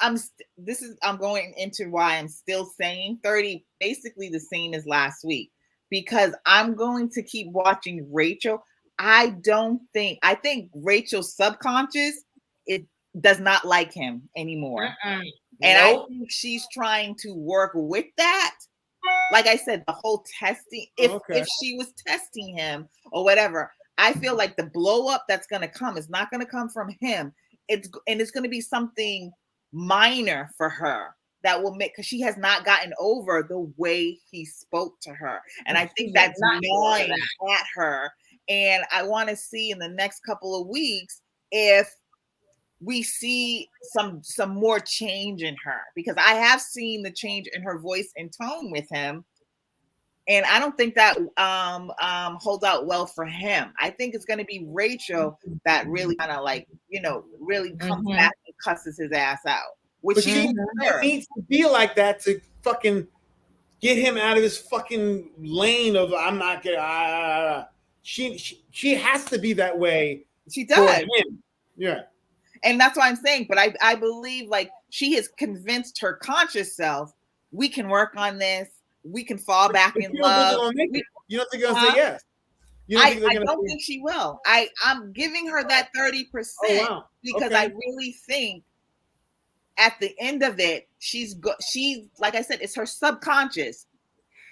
[SPEAKER 3] I'm going into why I'm still saying 30, basically the same as last week, because I'm going to keep watching Rachel. I think Rachel's subconscious, it does not like him anymore. And I think she's trying to work with that. Like I said, the whole testing, if she was testing him or whatever, I feel like the blow up that's going to come is not going to come from him. It's going to be something minor for her that will make, because she has not gotten over the way he spoke to her. And I think that's gnawing at her. And I want to see in the next couple of weeks if we see some more change in her, because I have seen the change in her voice and tone with him, and I don't think that holds out well for him. I think it's going to be Rachel that really kind of like, really comes back and cusses his ass out, which
[SPEAKER 2] he needs to be like that to fucking get him out of his fucking lane of I'm not gonna. She has to be that way.
[SPEAKER 3] She does.
[SPEAKER 2] Yeah.
[SPEAKER 3] And that's why I'm saying, but I believe like she has convinced her conscious self, we can work on this. We can fall back in love.
[SPEAKER 2] You don't think they're going to say yes?
[SPEAKER 3] I don't think she will. I'm giving her that 30% because I really think at the end of it, she's like I said, it's her subconscious.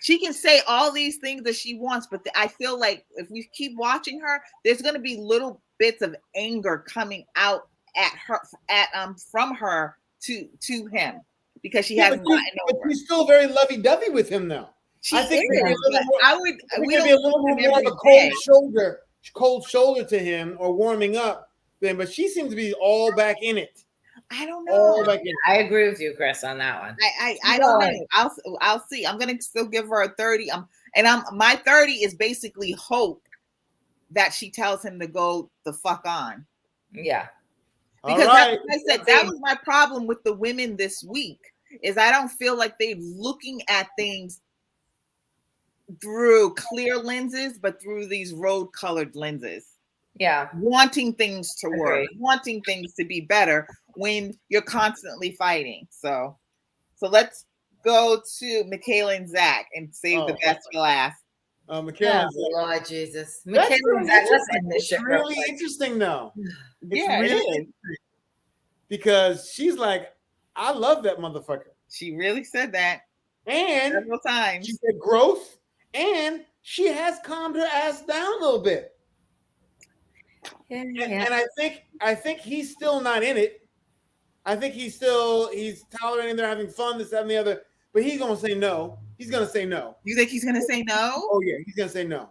[SPEAKER 3] She can say all these things that she wants, but I feel like if we keep watching her, there's going to be little bits of anger coming out at her, from her to him, because she hasn't gotten over.
[SPEAKER 2] But she's still very lovey-dovey with him now. I think we could be a little more of a cold shoulder to him, or warming up then, but she seems to be all back in it.
[SPEAKER 3] I don't know.
[SPEAKER 1] I agree with you, Chris, on that one.
[SPEAKER 3] I don't know. I'll see. I'm gonna still give her a 30. My 30 is basically hope that she tells him to go the fuck on.
[SPEAKER 1] Yeah.
[SPEAKER 3] Because like I said, that was my problem with the women this week, is I don't feel like they're looking at things through clear lenses, but through these rose-colored lenses.
[SPEAKER 1] Yeah.
[SPEAKER 3] Wanting things to work,
[SPEAKER 1] Agreed.
[SPEAKER 3] wanting things to be better when you're constantly fighting. So let's go to Michaela and Zach and save the best for last.
[SPEAKER 2] Michaela and
[SPEAKER 1] Oh, Lord Jesus.
[SPEAKER 2] That's
[SPEAKER 1] Michaela and Zach, let's end this
[SPEAKER 2] it's
[SPEAKER 1] shit real
[SPEAKER 2] really
[SPEAKER 1] quick.
[SPEAKER 2] interesting though. It's
[SPEAKER 3] Yeah,
[SPEAKER 2] really
[SPEAKER 3] it is.
[SPEAKER 2] interesting because she's like, I love that motherfucker.
[SPEAKER 3] She really said that
[SPEAKER 2] And
[SPEAKER 3] several times.
[SPEAKER 2] she said growth, and she has calmed her ass down a little bit.
[SPEAKER 1] Yeah.
[SPEAKER 2] And I think he's still not in it. I think he's tolerating, they're having fun, this, that, and the other, but he's gonna say no. He's gonna say no.
[SPEAKER 3] You think he's gonna say no?
[SPEAKER 2] Oh yeah, he's gonna say no.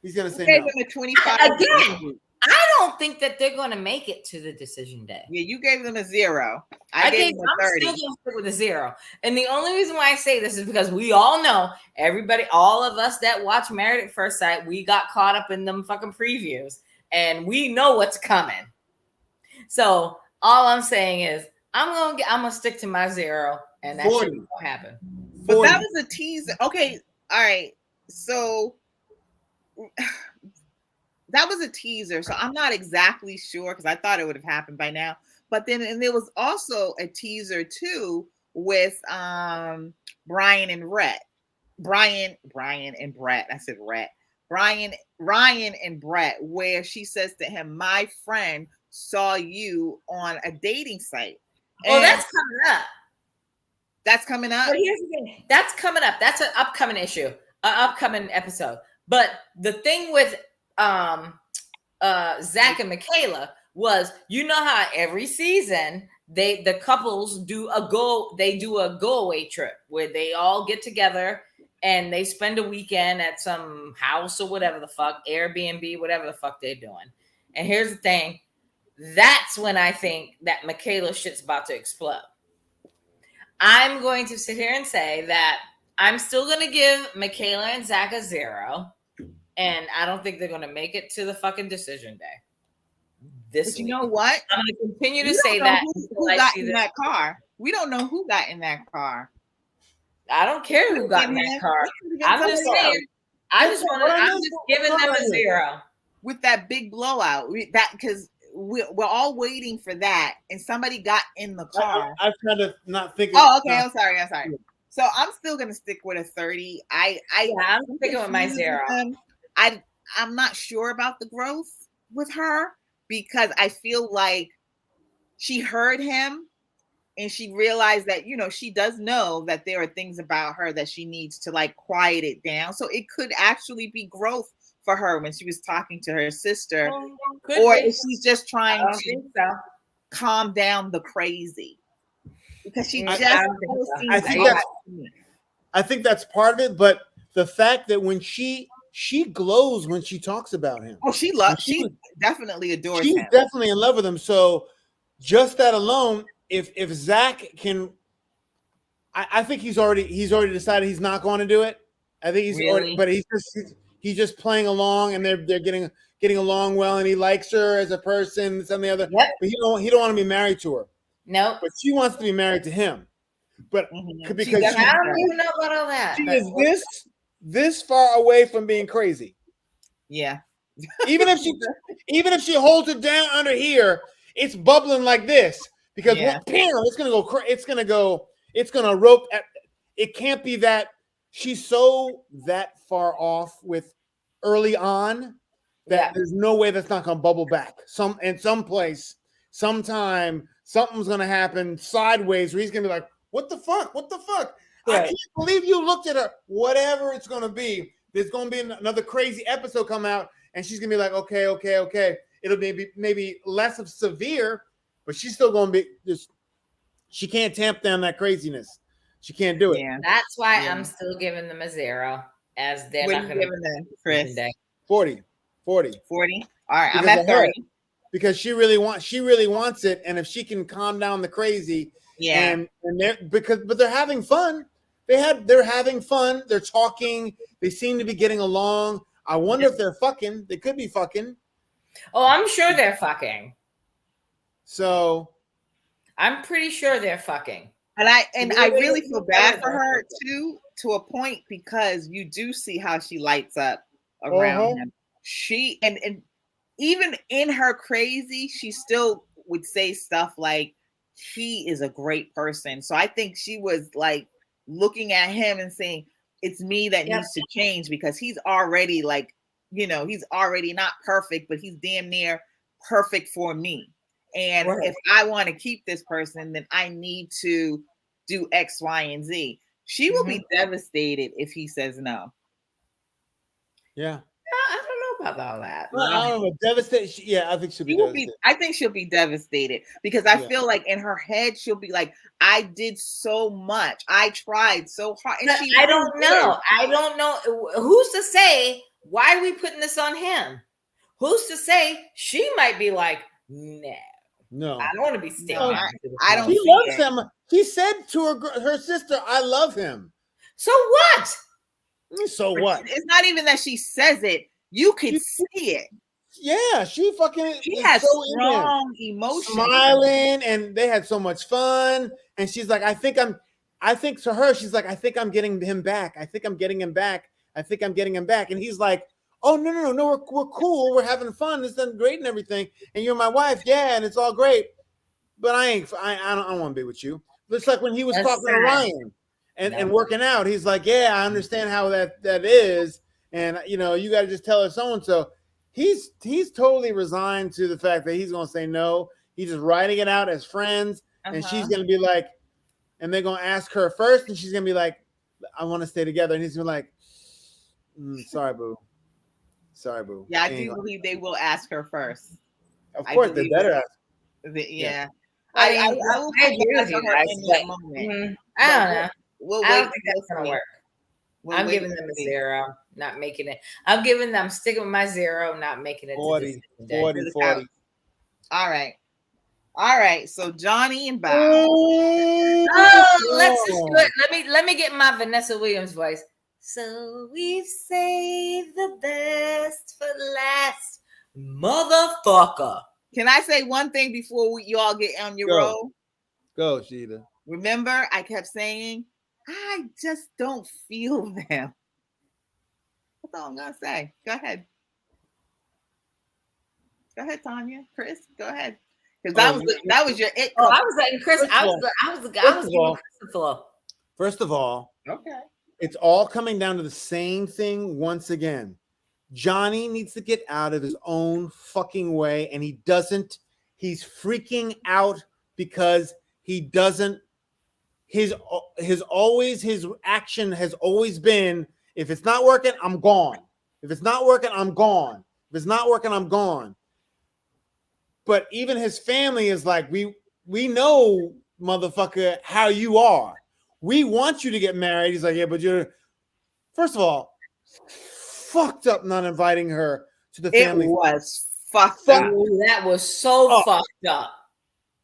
[SPEAKER 2] He's gonna say
[SPEAKER 3] gave
[SPEAKER 2] no.
[SPEAKER 3] them a 25.
[SPEAKER 1] Again, I don't think that they're going to make it to the decision day.
[SPEAKER 3] Yeah, you gave them a 0. I gave them a 30.
[SPEAKER 1] I'm still going to stick with a 0. And the only reason why I say this is because we all know, everybody, all of us that watch Married at First Sight, we got caught up in them fucking previews, and we know what's coming. So all I'm saying is, I'm gonna stick to my 0, and that shit won't happen.
[SPEAKER 3] But
[SPEAKER 2] 40.
[SPEAKER 3] that was a teaser. Okay, all right. So that was a teaser. So I'm not exactly sure because I thought it would have happened by now. But then, and there was also a teaser too with Brian and Rhett. Brian and Brett. I said Rhett. Ryan and Brett, where she says to him, "My friend saw you on a dating site."
[SPEAKER 1] Oh, that's coming up.
[SPEAKER 3] That's coming up.
[SPEAKER 1] But here's the thing. That's coming up. That's an upcoming issue, an upcoming episode. But the thing with Zach and Michaela was, you know how every season the couples do a go-away trip where they all get together and they spend a weekend at some house or whatever the fuck, Airbnb, whatever the fuck they're doing. And here's the thing. That's when I think that Michaela shit's about to explode. I'm going to sit here and say that I'm still going to give Michaela and Zach a 0. And I don't think they're going to make it to the fucking decision day.
[SPEAKER 3] But you know what?
[SPEAKER 1] I'm going to continue to say that.
[SPEAKER 3] Who got in that car? We don't know who got in that car.
[SPEAKER 1] I don't care who got in that car. I'm just saying. I'm just giving them a 0.
[SPEAKER 3] With that big blowout. Because we're all waiting for that. And somebody got in the car.
[SPEAKER 2] I've tried to not think.
[SPEAKER 3] Oh, okay. I'm sorry. So I'm still going to stick with a 30. I'm
[SPEAKER 1] sticking with my 0.
[SPEAKER 3] I'm not sure about the growth with her because I feel like she heard him and she realized that, she does know that there are things about her that she needs to like quiet it down. So it could actually be growth for her when she was talking to her sister, or if she's just trying to calm down the crazy because she just
[SPEAKER 2] I think that's part of it, but the fact that when she glows when she talks about him.
[SPEAKER 3] Oh, she definitely adores him.
[SPEAKER 2] She's definitely in love with him. So just that alone, if Zach can, I think he's already decided he's not going to do it. I think he's already, but he's just playing along, and they're getting along well, and he likes her as a person, this and the other.
[SPEAKER 1] Yep.
[SPEAKER 2] But he don't want to be married to her.
[SPEAKER 1] No,
[SPEAKER 2] but she wants to be married to him. But because
[SPEAKER 1] I don't even know about all that.
[SPEAKER 2] She is this far away from being crazy.
[SPEAKER 3] Yeah.
[SPEAKER 2] even if she holds it down under here, it's bubbling like this because it's gonna rope at, it can't be that she's so that far off with early on that there's no way that's not gonna bubble back. Someplace, sometime, something's gonna happen sideways where he's gonna be like, what the fuck? Right. I can't believe you looked at her. Whatever it's going to be, there's going to be another crazy episode come out, and she's going to be like, okay. It'll be maybe less of severe, but she's still going to be just. She can't tamp down that craziness. She can't do it.
[SPEAKER 1] Yeah. That's why I'm still giving them a 0, as they're not going to
[SPEAKER 3] give them Chris
[SPEAKER 2] 40. All right,
[SPEAKER 3] I'm at 30
[SPEAKER 2] because she really wants it, and if she can calm down the crazy.
[SPEAKER 3] Yeah,
[SPEAKER 2] and but they're having fun. They're having fun. They're talking. They seem to be getting along. I wonder if they're fucking. They could be fucking.
[SPEAKER 1] Oh, I'm sure they're fucking.
[SPEAKER 2] So,
[SPEAKER 1] I'm pretty sure they're fucking.
[SPEAKER 3] And I really feel bad for her too to a point, because you do see how she lights up around him. She and even in her crazy, she still would say stuff like, he is a great person. So I think she was like looking at him and saying, it's me that needs to change, because he's already like, he's already not perfect, but he's damn near perfect for me. And if I want to keep this person, then I need to do X, Y, and Z. She will be devastated if he says no.
[SPEAKER 2] Yeah.
[SPEAKER 1] I don't know about all that.
[SPEAKER 2] Well, I don't know. Devastated. Yeah, I think she'll be devastated.
[SPEAKER 3] I think she'll be devastated, because I feel like in her head, she'll be like, I did so much. I tried so hard. And
[SPEAKER 1] I don't know. I don't know. Who's to say? Why are we putting this on him? Who's to say? She might be like, no, I don't want to be sticking.
[SPEAKER 3] I don't.
[SPEAKER 2] She loves him. He said to her sister, "I love him."
[SPEAKER 1] So what?
[SPEAKER 2] So what?
[SPEAKER 3] It's not even that she says it. You can see it.
[SPEAKER 2] Yeah, she
[SPEAKER 3] has so strong emotions,
[SPEAKER 2] smiling, and they had so much fun. And she's like, I think to her, she's like, I think I'm getting him back. I think I'm getting him back. I think I'm getting him back. And he's like, oh no, we're cool. We're having fun. It's done great and everything. And you're my wife, yeah, and it's all great. But I don't want to be with you. It's like when he was talking to Ryan and working out. He's like, yeah, I understand how that is. And you got to just tell her so and so. He's totally resigned to the fact that he's going to say no. He's just writing it out as friends, and she's going to be like, and they're going to ask her first, and she's going to be like, I want to stay together, and he's going to be like, sorry, boo.
[SPEAKER 3] Yeah, I do believe they will ask her first.
[SPEAKER 2] Of course, they better ask.
[SPEAKER 3] Yeah.
[SPEAKER 1] I will agree with you guys, in that moment. I don't know. I don't think that's going to work. I'm giving them a 0, not making it. I'm sticking with my 0, not making it
[SPEAKER 2] 40.
[SPEAKER 3] All right. So Johnny and Bob.
[SPEAKER 1] Oh, let's just do it. Let me get my Vanessa Williams voice. So we saved the best for last, motherfucker.
[SPEAKER 3] Can I say one thing before you all get on your roll?
[SPEAKER 2] Go, Sheeta.
[SPEAKER 3] Remember, I kept saying, I just don't feel them. That's all I'm gonna say. Go ahead. Go ahead, Tanya. Chris, go ahead. Because that was your it.
[SPEAKER 1] I was letting Chris. I was giving Chris the floor.
[SPEAKER 2] First of all,
[SPEAKER 3] okay.
[SPEAKER 2] It's all coming down to the same thing once again. Johnny needs to get out of his own fucking way, and he doesn't. He's freaking out because he doesn't. His action has always been, if it's not working, I'm gone. If it's not working, I'm gone. If it's not working, I'm gone. But even his family is like, we know, motherfucker, how you are. We want you to get married. He's like, yeah, but you're, first of all, fucked up not inviting her to the family.
[SPEAKER 3] It was fucked up.
[SPEAKER 1] That was so fucked up.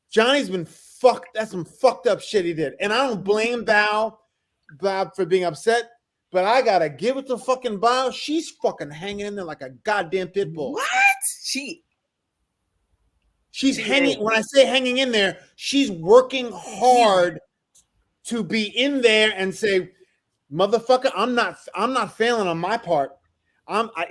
[SPEAKER 2] Johnny's been fucked. That's some fucked up shit he did. And I don't blame Bob for being upset, but I gotta give it to fucking Bob. She's fucking hanging in there like a goddamn pit bull.
[SPEAKER 3] What?
[SPEAKER 2] She's hanging. When I say hanging in there, she's working hard to be in there and say, motherfucker, I'm not failing on my part.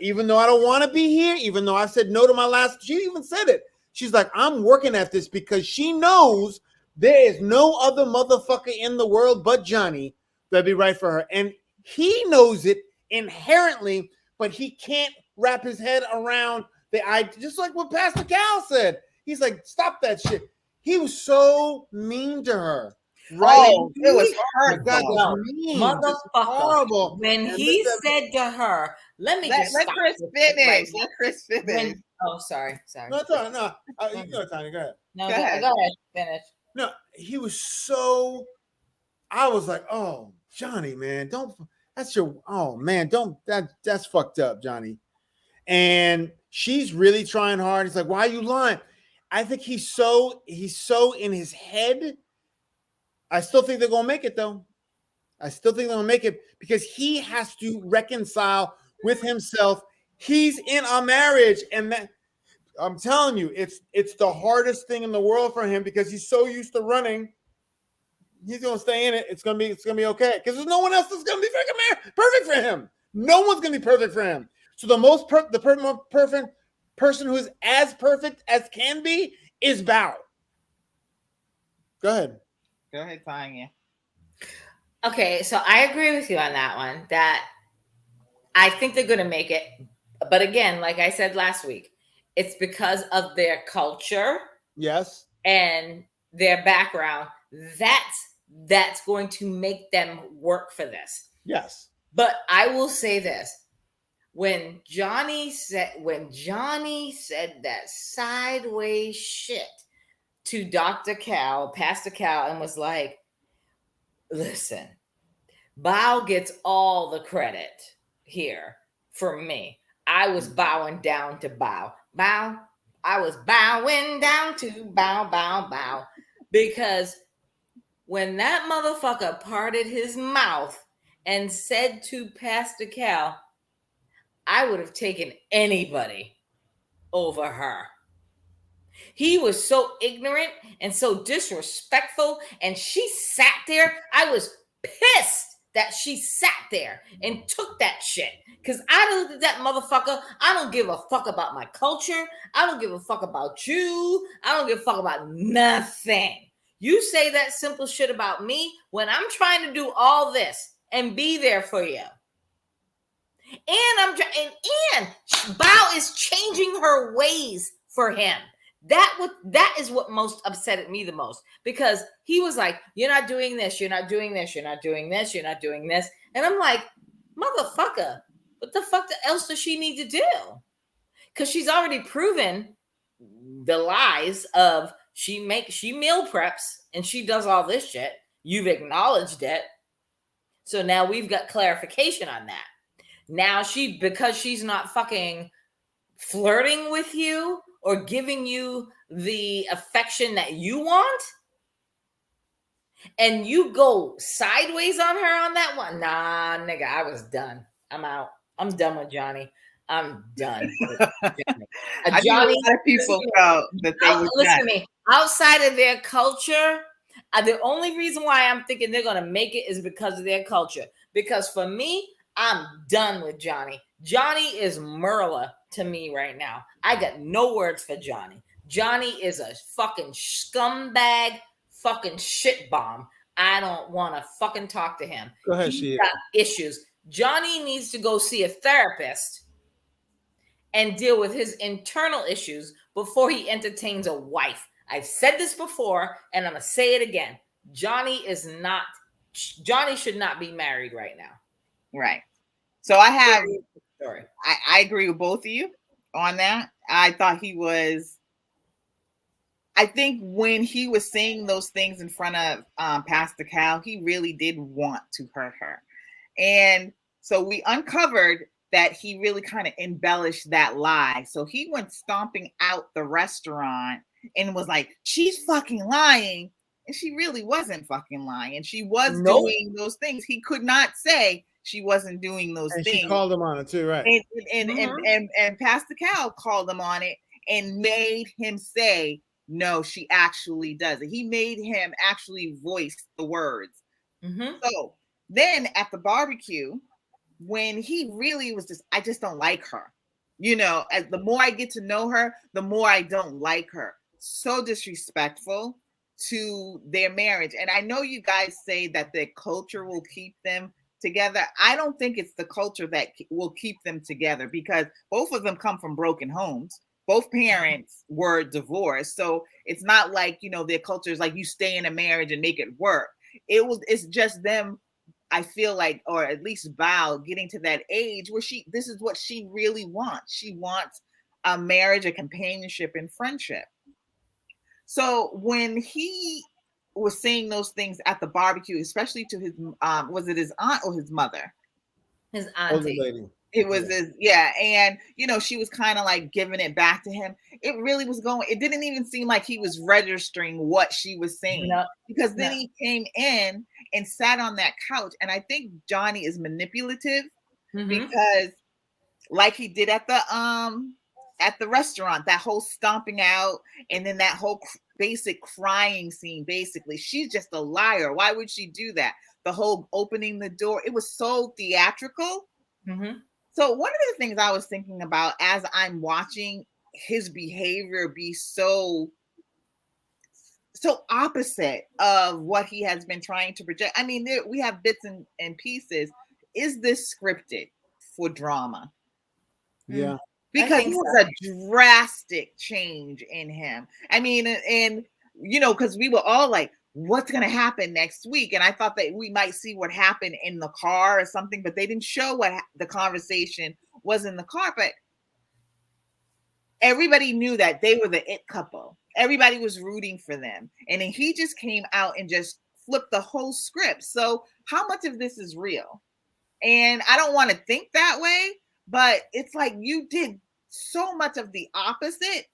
[SPEAKER 2] Even though I don't want to be here, even though I said no to my last, she even said it. She's like, I'm working at this because she knows there is no other motherfucker in the world but Johnny that'd be right for her. And he knows it inherently, but he can't wrap his head around the idea. Just like what Pastor Cal said. He's like, stop that shit. He was so mean to her. Right?
[SPEAKER 3] Oh, it was hurtful.
[SPEAKER 1] Motherfucker.
[SPEAKER 2] Horrible.
[SPEAKER 1] When he said to her, let
[SPEAKER 3] Chris finish. Let Chris finish.
[SPEAKER 1] Sorry.
[SPEAKER 2] No, it's all right. No, you go, Tanya. Go ahead.
[SPEAKER 1] No, go ahead. Finish.
[SPEAKER 2] No, he was so. I was like, oh, Johnny, man, that's fucked up, Johnny. And she's really trying hard. He's like, why are you lying? I think he's so in his head. I still think they're going to make it, though. I still think they're going to make it because he has to reconcile with himself. He's in a marriage, and that, I'm telling you, it's the hardest thing in the world for him because he's so used to running he's gonna stay in it. It's gonna be okay. Because there's no one else that's gonna be perfect for him. No one's gonna be perfect for him. So the most perfect person who is as perfect as can be is Bao. Go ahead.
[SPEAKER 3] Go ahead, Tanya.
[SPEAKER 1] Okay, so I agree with you on that one. That I think they're gonna make it, but again, like I said last week, it's because of their culture.
[SPEAKER 2] Yes.
[SPEAKER 1] And their background. That's going to make them work for this.
[SPEAKER 2] Yes.
[SPEAKER 1] But I will say this. When Johnny said that sideways shit to Dr. Pastor Cal, and was like, listen, Bao gets all the credit here for me. I was bowing down to Bao. I was bowing down to bow. Because when that motherfucker parted his mouth and said to Pastor Cal, I would have taken anybody over her. He was so ignorant and so disrespectful, and she sat there. I was pissed that she sat there and took that shit. Because I looked at that motherfucker. I don't give a fuck about my culture. I don't give a fuck about you. I don't give a fuck about nothing. You say that simple shit about me when I'm trying to do all this and be there for you. And Bao is changing her ways for him. That is what most upset me the most, because he was like, you're not doing this, you're not doing this, you're not doing this, you're not doing this. And I'm like, motherfucker, what the fuck else does she need to do? Because she's already proven the lies of she meal preps and she does all this shit. You've acknowledged it. So now we've got clarification on that. Now because she's not fucking flirting with you or giving you the affection that you want, and you go sideways on her on that one, nah, nigga, I was done. I'm out. I'm done with Johnny. I'm done with Johnny.
[SPEAKER 3] I think a lot of people felt that they would
[SPEAKER 1] listen to me. Outside of their culture, the only reason why I'm thinking they're going to make it is because of their culture. Because for me, I'm done with Johnny. Johnny is Merla to me right now. I got no words for Johnny. Johnny is a fucking scumbag, fucking shit bomb. I don't want to fucking talk to him.
[SPEAKER 2] Go ahead,
[SPEAKER 1] He's got issues. Johnny needs to go see a therapist and deal with his internal issues before he entertains a wife. I've said this before, and I'm going to say it again. Johnny should not be married right now.
[SPEAKER 3] Right. So I agree with both of you on that. I thought I think when he was saying those things in front of Pastor Cal, he really did want to hurt her. And so we uncovered that he really kind of embellished that lie. So he went stomping out the restaurant and was like, she's fucking lying. And she really wasn't fucking lying. And she was doing those things. He could not say she wasn't doing those things.
[SPEAKER 2] She called him on it too, right?
[SPEAKER 3] And Pastor Cal called him on it and made him say, no, she actually does it. He made him actually voice the words. Mm-hmm. So then at the barbecue, when he really was I just don't like her. You know, as the more I get to know her, the more I don't like her. So disrespectful to their marriage. And I know you guys say that their culture will keep them together. I don't think it's the culture that will keep them together, because both of them come from broken homes. Both parents were divorced. So it's not like, you know, their culture is like you stay in a marriage and make it work. It's just them, I feel like, or at least Bao, getting to that age where this is what she really wants. She wants a marriage, a companionship, and friendship. So when he was saying those things at the barbecue, especially to his, was it his aunt or his mother?
[SPEAKER 1] His auntie.
[SPEAKER 2] Lady.
[SPEAKER 3] It was and you know, she was kind of like giving it back to him. It really was it didn't even seem like he was registering what she was saying, because then he came in and sat on that couch. And I think Johnny is manipulative, because like he did at at the restaurant, that whole stomping out, and then that whole basic crying scene. Basically, she's just a liar. Why would she do that? The whole opening the door, it was so theatrical.
[SPEAKER 1] Mm-hmm.
[SPEAKER 3] So one of the things I was thinking about as I'm watching his behavior be so opposite of what he has been trying to project. I mean, we have bits and pieces. Is this scripted for drama?
[SPEAKER 2] Yeah.
[SPEAKER 3] Because it was a drastic change in him. I mean, and you know, because we were all like, what's going to happen next week? And I thought that we might see what happened in the car or something, but they didn't show what the conversation was in the car. But everybody knew that they were the it couple. Everybody was rooting for them. And then he just came out and just flipped the whole script. So how much of this is real? And I don't want to think that way, but it's like you did so much of the opposite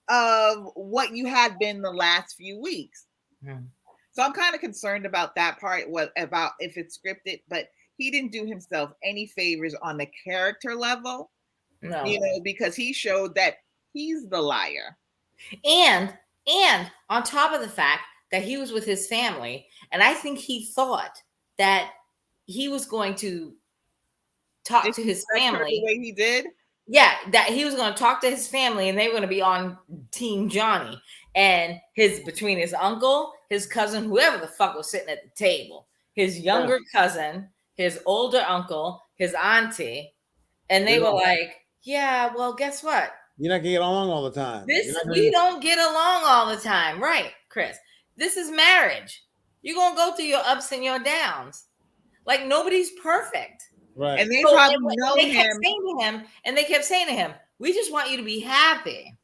[SPEAKER 3] of what you had been the last few weeks.
[SPEAKER 1] Mm-hmm.
[SPEAKER 3] So I'm kind of concerned about that part, about if it's scripted, but he didn't do himself any favors on the character level.
[SPEAKER 1] No.
[SPEAKER 3] You know, because he showed that he's the liar.
[SPEAKER 1] And on top of the fact that he was with his family, and I think he thought that he was going to talk to his family
[SPEAKER 3] the way he did.
[SPEAKER 1] Yeah, that he was going to talk to his family and they were going to be on Team Johnny. And between his uncle, his cousin, whoever the fuck was sitting at the table, his younger cousin, his older uncle, his auntie, and they were like, yeah, well, guess what?
[SPEAKER 2] You're not gonna get along all the time.
[SPEAKER 1] We don't get along all the time, right, Chris? This is marriage. You're gonna go through your ups and your downs. Like nobody's perfect.
[SPEAKER 2] Right.
[SPEAKER 3] And they probably know
[SPEAKER 1] him. They kept saying to him, we just want you to be happy.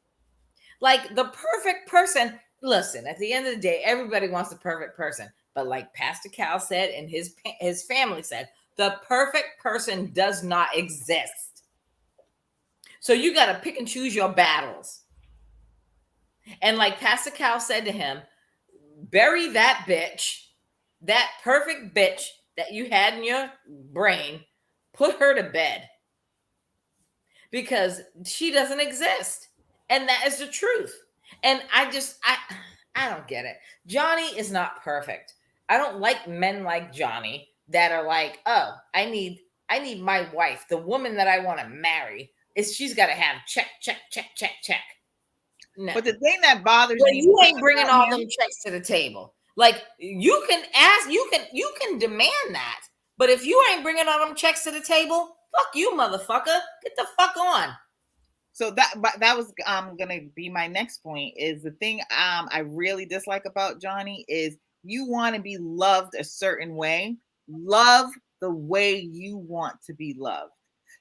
[SPEAKER 1] Like the perfect person. Listen, at the end of the day, everybody wants the perfect person. But like Pastor Cal said, and his family said, the perfect person does not exist. So you got to pick and choose your battles. And like Pastor Cal said to him, bury that bitch, that perfect bitch that you had in your brain, put her to bed. Because she doesn't exist. And that is the truth. And I don't get it. Johnny is not perfect. I don't like men like Johnny that are like, oh, I need my wife, the woman that I want to marry. She's got to have check. No.
[SPEAKER 3] But the thing that bothers me,
[SPEAKER 1] you ain't bringing all them checks to the table. Like you can ask, you can demand that. But if you ain't bringing all them checks to the table, fuck you, motherfucker. Get the fuck on.
[SPEAKER 3] So that was gonna be my next point. Is the thing I really dislike about Johnny is you want to be loved a certain way. Love the way you want to be loved.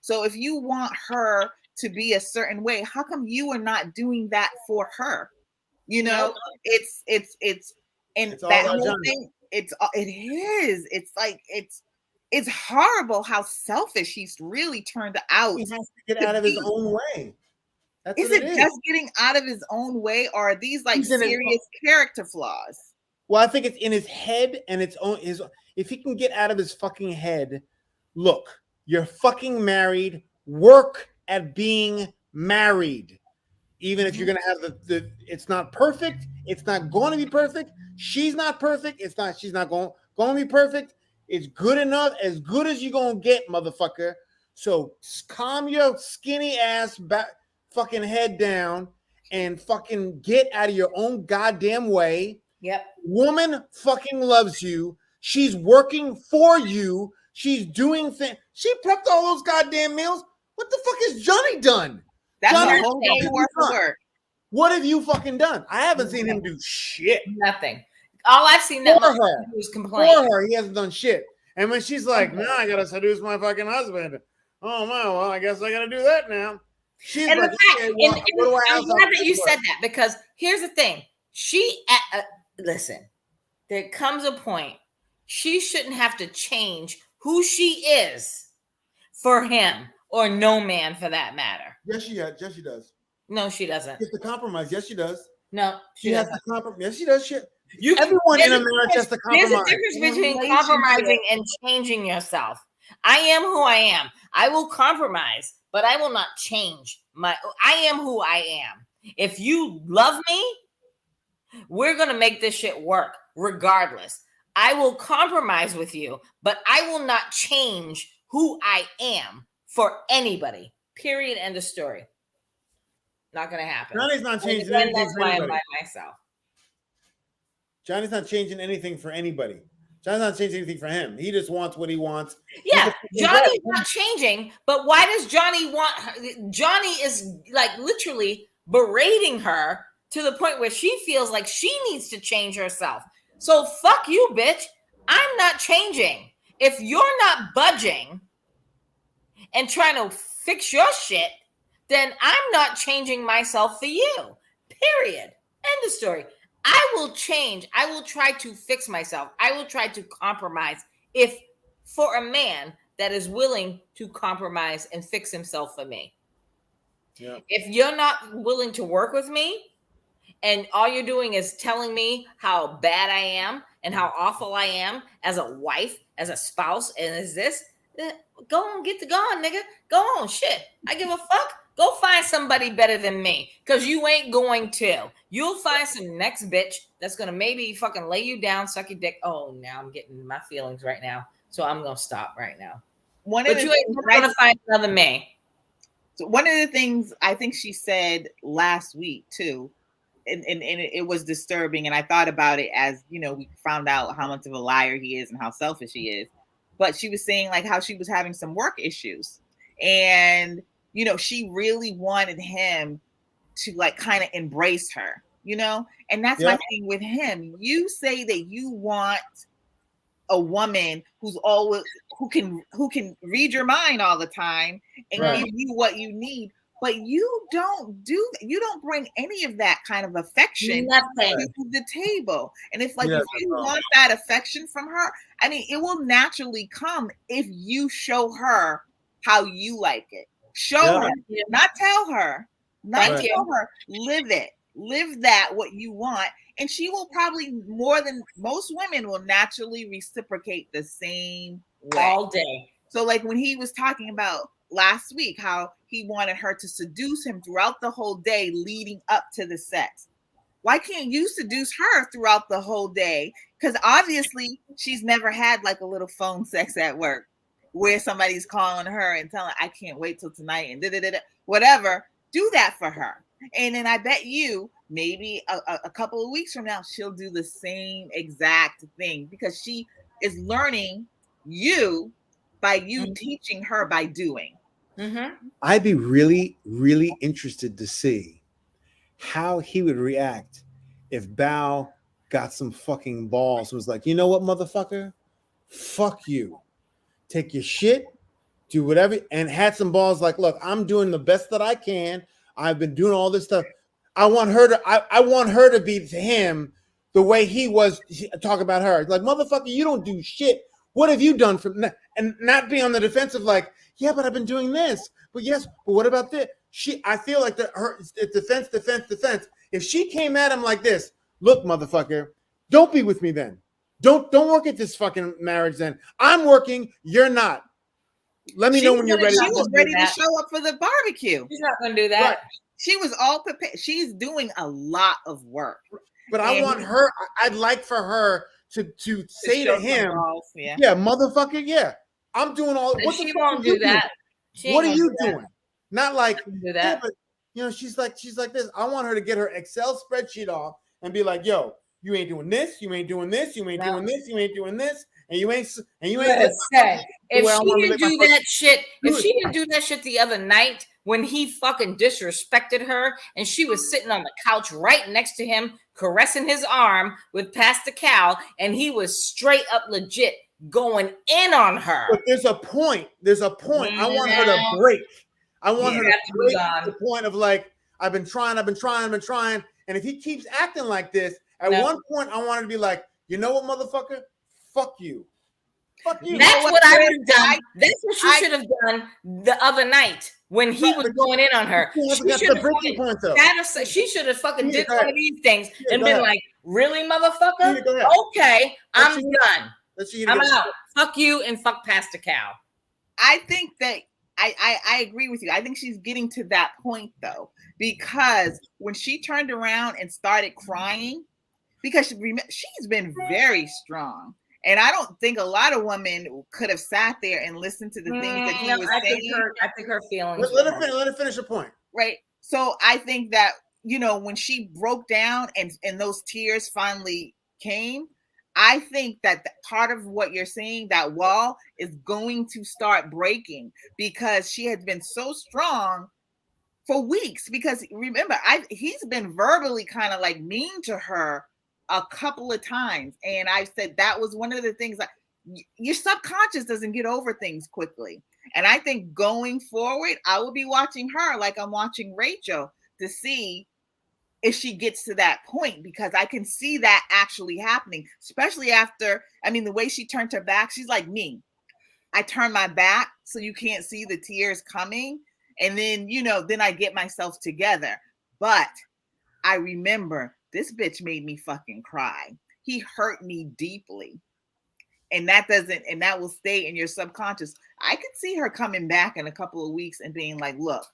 [SPEAKER 3] So if you want her to be a certain way, how come you are not doing that for her? You know, it's that whole thing. It is. It's like it's horrible how selfish he's really turned out.
[SPEAKER 2] He has to get out of his own way. That's
[SPEAKER 3] is it just getting out of his own way, or are these like serious character flaws?
[SPEAKER 2] Well, I think it's in his head, and it's on his. If he can get out of his fucking head, look, you're fucking married. Work at being married, even if you're gonna have the. It's not perfect. It's not going to be perfect. She's not perfect. She's not going to be perfect. It's good enough, as good as you're gonna get, motherfucker. So calm your skinny ass back. Fucking head down and fucking get out of your own goddamn way.
[SPEAKER 1] Yep.
[SPEAKER 2] Woman fucking loves you. She's working for you. She's doing things. She prepped all those goddamn meals. What the fuck has Johnny done?
[SPEAKER 3] That's
[SPEAKER 2] Johnny,
[SPEAKER 3] a whole day worth of work.
[SPEAKER 2] What have you fucking done? I haven't seen him do shit.
[SPEAKER 1] Nothing. All I've seen that was complain.
[SPEAKER 2] For her, he hasn't done shit. And when she's like, "Nah, I gotta seduce my fucking husband." Oh my, well, I guess I gotta do that now. She's
[SPEAKER 1] and
[SPEAKER 2] like,
[SPEAKER 1] I'm glad that you said that, because here's the thing. Listen, there comes a point she shouldn't have to change who she is for him, or no man for that matter.
[SPEAKER 2] Yes, she does.
[SPEAKER 1] No, she doesn't.
[SPEAKER 2] It's the compromise. Yes, she does.
[SPEAKER 1] No,
[SPEAKER 2] she has to compromise. Yes, she does. Everyone in a marriage has to compromise.
[SPEAKER 1] There's a difference between compromising and changing yourself. I am who I am. I will compromise, but I will not change I am who I am. If you love me, we're going to make this shit work regardless. I will compromise with you, but I will not change who I am for anybody. Period. End of story. Not going to happen.
[SPEAKER 2] Johnny's not changing anything
[SPEAKER 1] that's
[SPEAKER 2] for
[SPEAKER 1] why
[SPEAKER 2] anybody.
[SPEAKER 1] I'm by myself.
[SPEAKER 2] Johnny's not changing anything for anybody. Johnny's not changing anything for him. He just wants what he wants.
[SPEAKER 1] Yeah, Johnny's not changing, but why does Johnny want her? Johnny is like literally berating her to the point where she feels like she needs to change herself. So fuck you, bitch. I'm not changing. If you're not budging and trying to fix your shit, then I'm not changing myself for you. Period. End of story. I will change. I will try to fix myself. I will try to compromise if for a man that is willing to compromise and fix himself for me.
[SPEAKER 2] Yeah.
[SPEAKER 1] If you're not willing to work with me and all you're doing is telling me how bad I am and how awful I am as a wife, as a spouse, and as this, go on, get the gun, nigga. Go on, shit. I give a fuck. Go find somebody better than me, because you ain't going to. You'll find some next bitch that's going to maybe fucking lay you down, suck your dick. Oh, now I'm getting my feelings right now. So I'm going to stop right now. But you ain't going to find another man.
[SPEAKER 3] So one of the things I think she said last week, too, and it was disturbing, and I thought about it as, you know, we found out how much of a liar he is and how selfish he is. But she was saying, like, how she was having some work issues. And you know, she really wanted him to like kind of embrace her, you know? And that's my thing with him. You say that you want a woman who's always who can read your mind all the time and give you what you need, but you don't bring any of that kind of affection to the table. And if like if you want that affection from her, I mean, it will naturally come if you show her how you like it. Show her, not tell her, not tell her, live it, live that what you want. And she will probably, more than most women, will naturally reciprocate the same way.
[SPEAKER 1] All day.
[SPEAKER 3] So like when he was talking about last week, how he wanted her to seduce him throughout the whole day leading up to the sex. Why can't you seduce her throughout the whole day? Because obviously she's never had like a little phone sex at work, where somebody's calling her and telling, I can't wait till tonight and whatever. Do that for her. And then I bet you maybe a couple of weeks from now, she'll do the same exact thing because she is learning you by you teaching her by doing.
[SPEAKER 2] I'd be really, really interested to see how he would react if Bao got some fucking balls and was like, you know what, motherfucker? Fuck you. Take your shit, do whatever, and had some balls like, look, I'm doing the best that I can. I've been doing all this stuff. I want her to be to him the way he was talk about her. Like, motherfucker, you don't do shit. What have you done and not be on the defensive like, yeah, but I've been doing this. But yes, but what about this? I feel like her defense. If she came at him like this, look, motherfucker, don't be with me then. Don't work at this fucking marriage then. I'm working, you're not. Let me know when you're ready.
[SPEAKER 3] She was ready to show up for the barbecue.
[SPEAKER 1] She's not going to do that.
[SPEAKER 3] Right. She was all prepared. She's doing a lot of work.
[SPEAKER 2] But I want her, I'd like for her to say to him, motherfucker, yeah. I'm doing all. What
[SPEAKER 1] she won't do that.
[SPEAKER 2] What are you doing? Not like,
[SPEAKER 1] do that.
[SPEAKER 2] Yeah, but you know, she's like this. I want her to get her Excel spreadsheet off and be like, yo, you ain't doing this, you ain't doing this, you ain't doing this, you ain't doing this, and you ain't. If
[SPEAKER 1] she didn't do that shit, if she didn't do that shit the other night when he fucking disrespected her and she was sitting on the couch right next to him, caressing his arm with Pastor Cal, and he was straight up legit going in on her.
[SPEAKER 2] But there's a point. I want her to break. I want her to break to the point of like, I've been trying. And if he keeps acting like this, at one point, I want her to be like, you know what, motherfucker? Fuck you. Fuck you.
[SPEAKER 1] That's what I would have done. That's what she should have done the other night when he was going in on her. She should have fucking did one of these things and been like, really, motherfucker? Okay, I'm done. I'm out. Fuck you and fuck Pastor Cal.
[SPEAKER 3] I think that I agree with you. I think she's getting to that point though, because when she turned around and started crying, because she's been very strong. And I don't think a lot of women could have sat there and listened to the things that he was saying.
[SPEAKER 1] I think her feelings.
[SPEAKER 2] Let her finish the point.
[SPEAKER 3] Right. So I think that, you know, when she broke down and those tears finally came, I think that part of what you're saying, that wall is going to start breaking, because she has been so strong for weeks. Because remember, he's been verbally kind of like mean to her a couple of times. And I said that was one of the things that your subconscious doesn't get over things quickly. And I think going forward, I will be watching her like I'm watching Rachel to see if she gets to that point, because I can see that actually happening, especially after, I mean, the way she turned her back, she's like me. I turn my back so you can't see the tears coming. And then, you know, then I get myself together. But I remember this bitch made me fucking cry. He hurt me deeply. And that will stay in your subconscious. I could see her coming back in a couple of weeks and being like, look,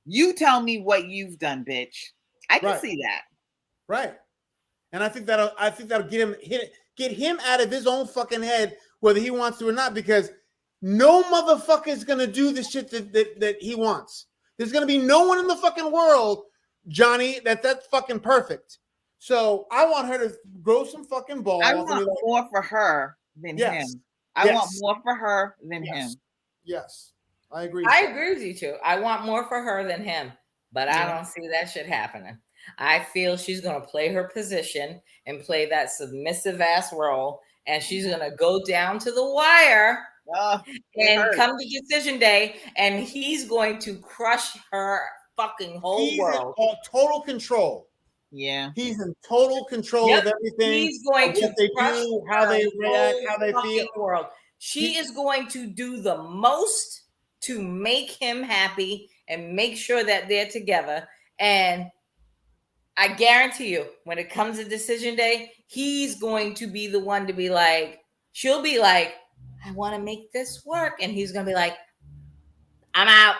[SPEAKER 3] you tell me what you've done, bitch. I can see that.
[SPEAKER 2] Right. And I think that'll get him out of his own fucking head, whether he wants to or not, because no motherfucker is gonna do the shit that he wants. There's gonna be no one in the fucking world, Johnny, that's fucking perfect. So I want her to grow some fucking balls.
[SPEAKER 3] I want more for her than him. I want more for her than him.
[SPEAKER 2] Yes. I agree.
[SPEAKER 1] I agree with you too. I want more for her than him, but I don't see that shit happening. I feel she's going to play her position and play that submissive ass role, and she's going to go down to the wire and come to decision day, and he's going to crush her fucking whole world.
[SPEAKER 2] He's in total control.
[SPEAKER 3] Yeah.
[SPEAKER 2] He's in total control of everything.
[SPEAKER 1] He's going to
[SPEAKER 2] they do, how they react, how they feel.
[SPEAKER 1] World. She is going to do the most to make him happy and make sure that they're together. And I guarantee you, when it comes to decision day, he's going to be the one to be like, she'll be like, I want to make this work. And he's going to be like, I'm out.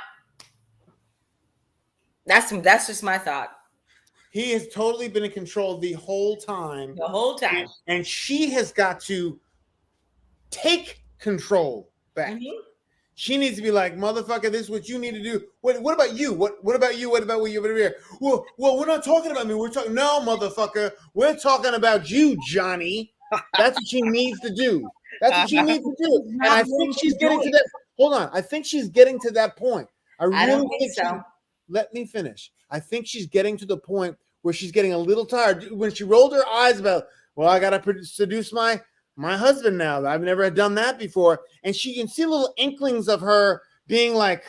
[SPEAKER 1] That's just my thought.
[SPEAKER 2] He has totally been in control the whole time.
[SPEAKER 1] The whole time.
[SPEAKER 2] And she has got to take control back. Mm-hmm. She needs to be like, motherfucker, this is what you need to do. What about you? What about you? What about you over here? Well, we're not talking about me. We're talking, no, motherfucker. We're talking about you, Johnny. That's what she needs to do. That's what she needs to do. And I think she's getting to that. Hold on. I think she's getting to that point. I really think so. Let me finish. I think she's getting to the point where she's getting a little tired. When she rolled her eyes about, well, I got to seduce my husband now. I've never done that before. And she can see little inklings of her being like,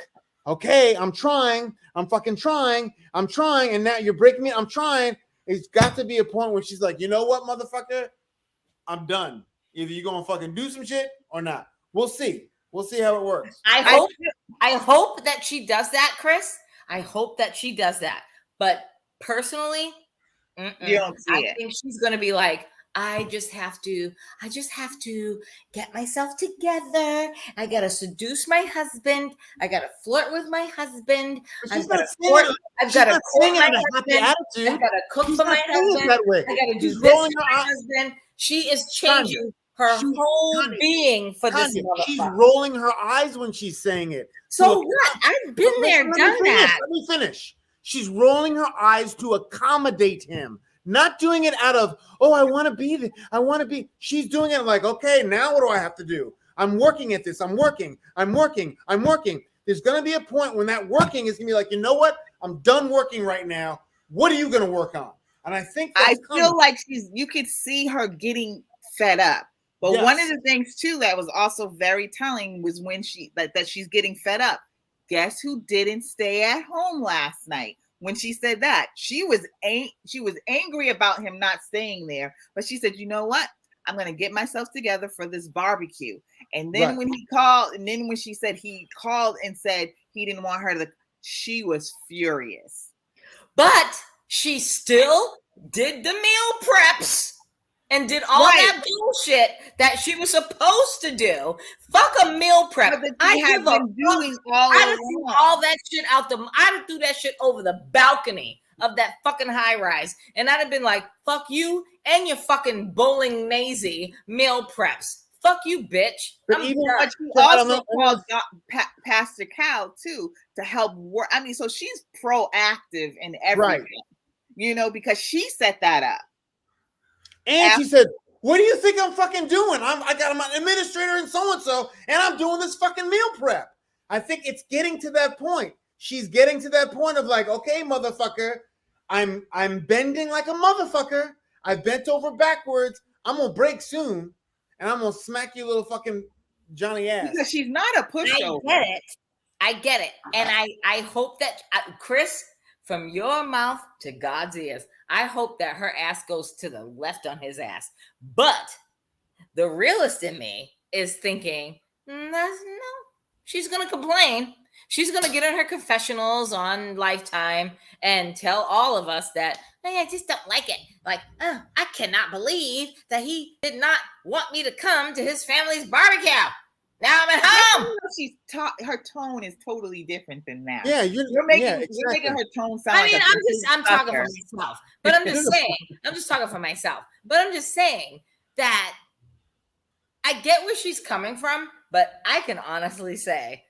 [SPEAKER 2] okay, I'm trying. I'm fucking trying. I'm trying. And now you're breaking me. I'm trying. It's got to be a point where she's like, you know what, motherfucker? I'm done. Either you're going to fucking do some shit or not. We'll see. We'll see how it works.
[SPEAKER 1] I hope that she does that, Chris. I hope that she does that. But personally,
[SPEAKER 3] you don't see
[SPEAKER 1] I think she's going to be like, I just have to get myself together. I got to seduce my husband. I got to flirt with my husband. I've got to court my husband. I've got to cook for my husband. I got to do this for my husband. She is changing her whole being for this motherfucker.
[SPEAKER 2] She's rolling her eyes when she's saying it.
[SPEAKER 1] So what? I've been there, done that.
[SPEAKER 2] Let me finish. She's rolling her eyes to accommodate him. Not doing it out of, oh, I want to be. She's doing it like, okay, now what do I have to do? I'm working at this. I'm working. There's going to be a point when that working is going to be like, you know what? I'm done working right now. What are you going to work on? And I think
[SPEAKER 3] I feel like you could see her getting fed up. But one of the things too that was also very telling was when that she's getting fed up. Guess who didn't stay at home last night? When she said that, she was angry about him not staying there, but she said, "You know what? I'm going to get myself together for this barbecue." And then when he called, and then when she said he called and said he didn't want her to, she was furious.
[SPEAKER 1] But she still did the meal preps and did all that bullshit that she was supposed to do. Fuck a meal prep. I have been doing I'd threw all that shit out the. I'd have threw that shit over the balcony of that fucking high rise, and I'd have been like, "Fuck you and your fucking bolognese meal preps. Fuck you, bitch."
[SPEAKER 3] But you also called Pastor Cal too to help work. I mean, so she's proactive in everything, you know, because she set that up.
[SPEAKER 2] And she said, "What do you think I'm fucking doing? I got my administrator and so, and I'm doing this fucking meal prep." I think it's getting to that point. She's getting to that point of like, okay, motherfucker, I'm bending like a motherfucker. I bent over backwards. I'm gonna break soon, and I'm gonna smack you, little fucking Johnny ass.
[SPEAKER 3] Because she's not a pushover.
[SPEAKER 1] I get it, and I hope that Chris, from your mouth to God's ears, I hope that her ass goes to the left on his ass. But the realist in me is thinking, no, she's gonna complain. She's going to get in her confessionals on Lifetime and tell all of us that, hey, I just don't like it. Like, oh, I cannot believe that he did not want me to come to his family's barbecue. Now I'm at home.
[SPEAKER 3] Her tone is totally different than that.
[SPEAKER 2] Yeah,
[SPEAKER 3] you're making her tone sound.
[SPEAKER 1] I mean, I'm talking for myself, but I'm just saying. I'm just talking for myself, but I'm just saying that I get where she's coming from, but I can honestly say,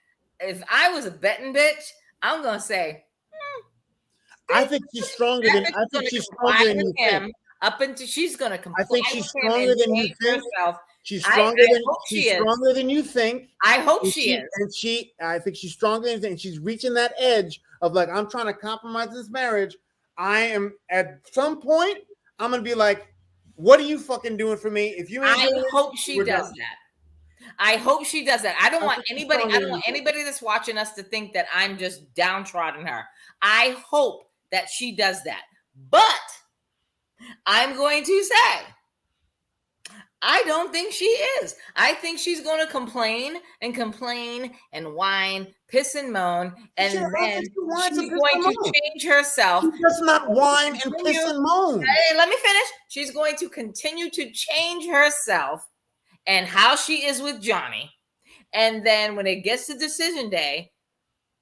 [SPEAKER 1] if I was a betting bitch, I'm gonna say,
[SPEAKER 2] I think she's stronger than you think.
[SPEAKER 1] Up until she's gonna complain.
[SPEAKER 2] I think she's stronger than you think. She's stronger than you think.
[SPEAKER 1] I hope she is.
[SPEAKER 2] And I think she's stronger than you think. She's reaching that edge of like, I'm trying to compromise this marriage. I am at some point, I'm gonna be like, what are you fucking doing for me? If you ain't
[SPEAKER 1] I hope she does that. I hope she does that. I don't want anybody that's watching us to think that I'm just downtrodden her. I hope that she does that. But I'm going to say, I don't think she is. I think she's going to complain and whine, piss and moan, and then she's going to change herself.
[SPEAKER 2] She does not whine and piss and moan.
[SPEAKER 1] Hey, let me finish. She's going to continue to change herself and how she is with Johnny. And then when it gets to decision day,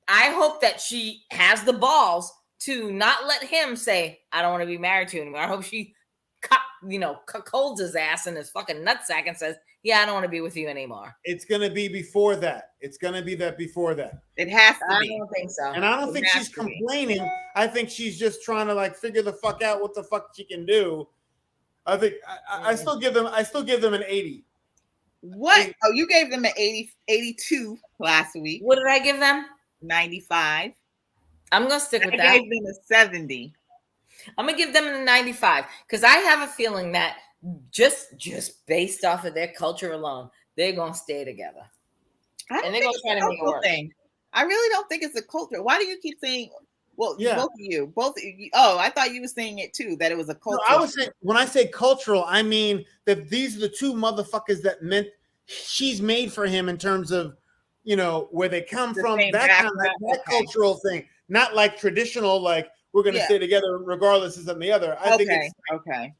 [SPEAKER 1] I hope that she has the balls to not let him say, I don't want to be married to you anymore. I hope she colds his ass in his fucking nutsack and says, yeah, I don't want to be with you anymore.
[SPEAKER 2] It's going to be before that. It's going to be that before that.
[SPEAKER 3] It has to be.
[SPEAKER 1] I don't think so.
[SPEAKER 2] And I don't think she's complaining. I think she's just trying to like figure the fuck out what the fuck she can do. I think I still give them an 80.
[SPEAKER 3] What? Oh, you gave them an 82 last week.
[SPEAKER 1] What did I give them?
[SPEAKER 3] 95.
[SPEAKER 1] I'm going to stick with that.
[SPEAKER 3] I gave them a 70.
[SPEAKER 1] I'm going to give them a 95 because I have a feeling that just based off of their culture alone, they're going to stay together.
[SPEAKER 3] And they're going to try to make it work. I really don't think it's a culture. Why do you keep saying, well, both of you. Oh, I thought you were saying it too, that it was a culture.
[SPEAKER 2] No, I was saying, when I say cultural, I mean that these are the two motherfuckers that meant she's made for him in terms of, where they come from, that kind of that cultural thing. Not like traditional, like we're going to stay together regardless of the other. I think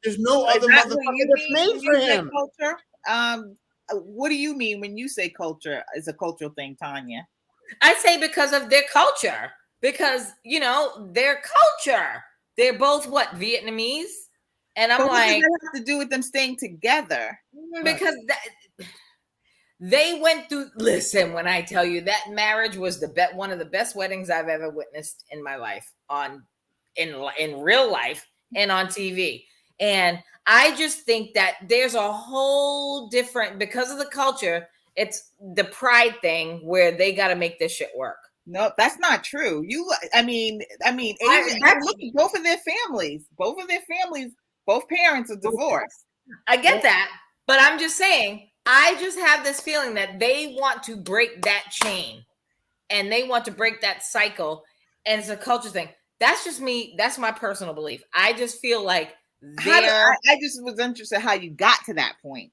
[SPEAKER 2] there's no other motherfucker that's made for him.
[SPEAKER 3] Culture? What do you mean when you say culture is a cultural thing, Tanya?
[SPEAKER 1] I say because of their culture. Because, their culture. They're both what, Vietnamese? And I'm
[SPEAKER 3] like, what does that have to do with them staying together?
[SPEAKER 1] Because they went through. Listen, when I tell you that marriage was one of the best weddings I've ever witnessed in my life, in real life and on TV. And I just think that there's a whole different, because of the culture, it's the pride thing where they got to make this shit work.
[SPEAKER 3] No, that's not true. I mean, look at both of their families. Both parents are divorced.
[SPEAKER 1] I get that, but I'm just saying, I just have this feeling that they want to break that chain and they want to break that cycle. And it's a culture thing. That's just me. That's my personal belief. I just feel like
[SPEAKER 3] I just was interested how you got to that point.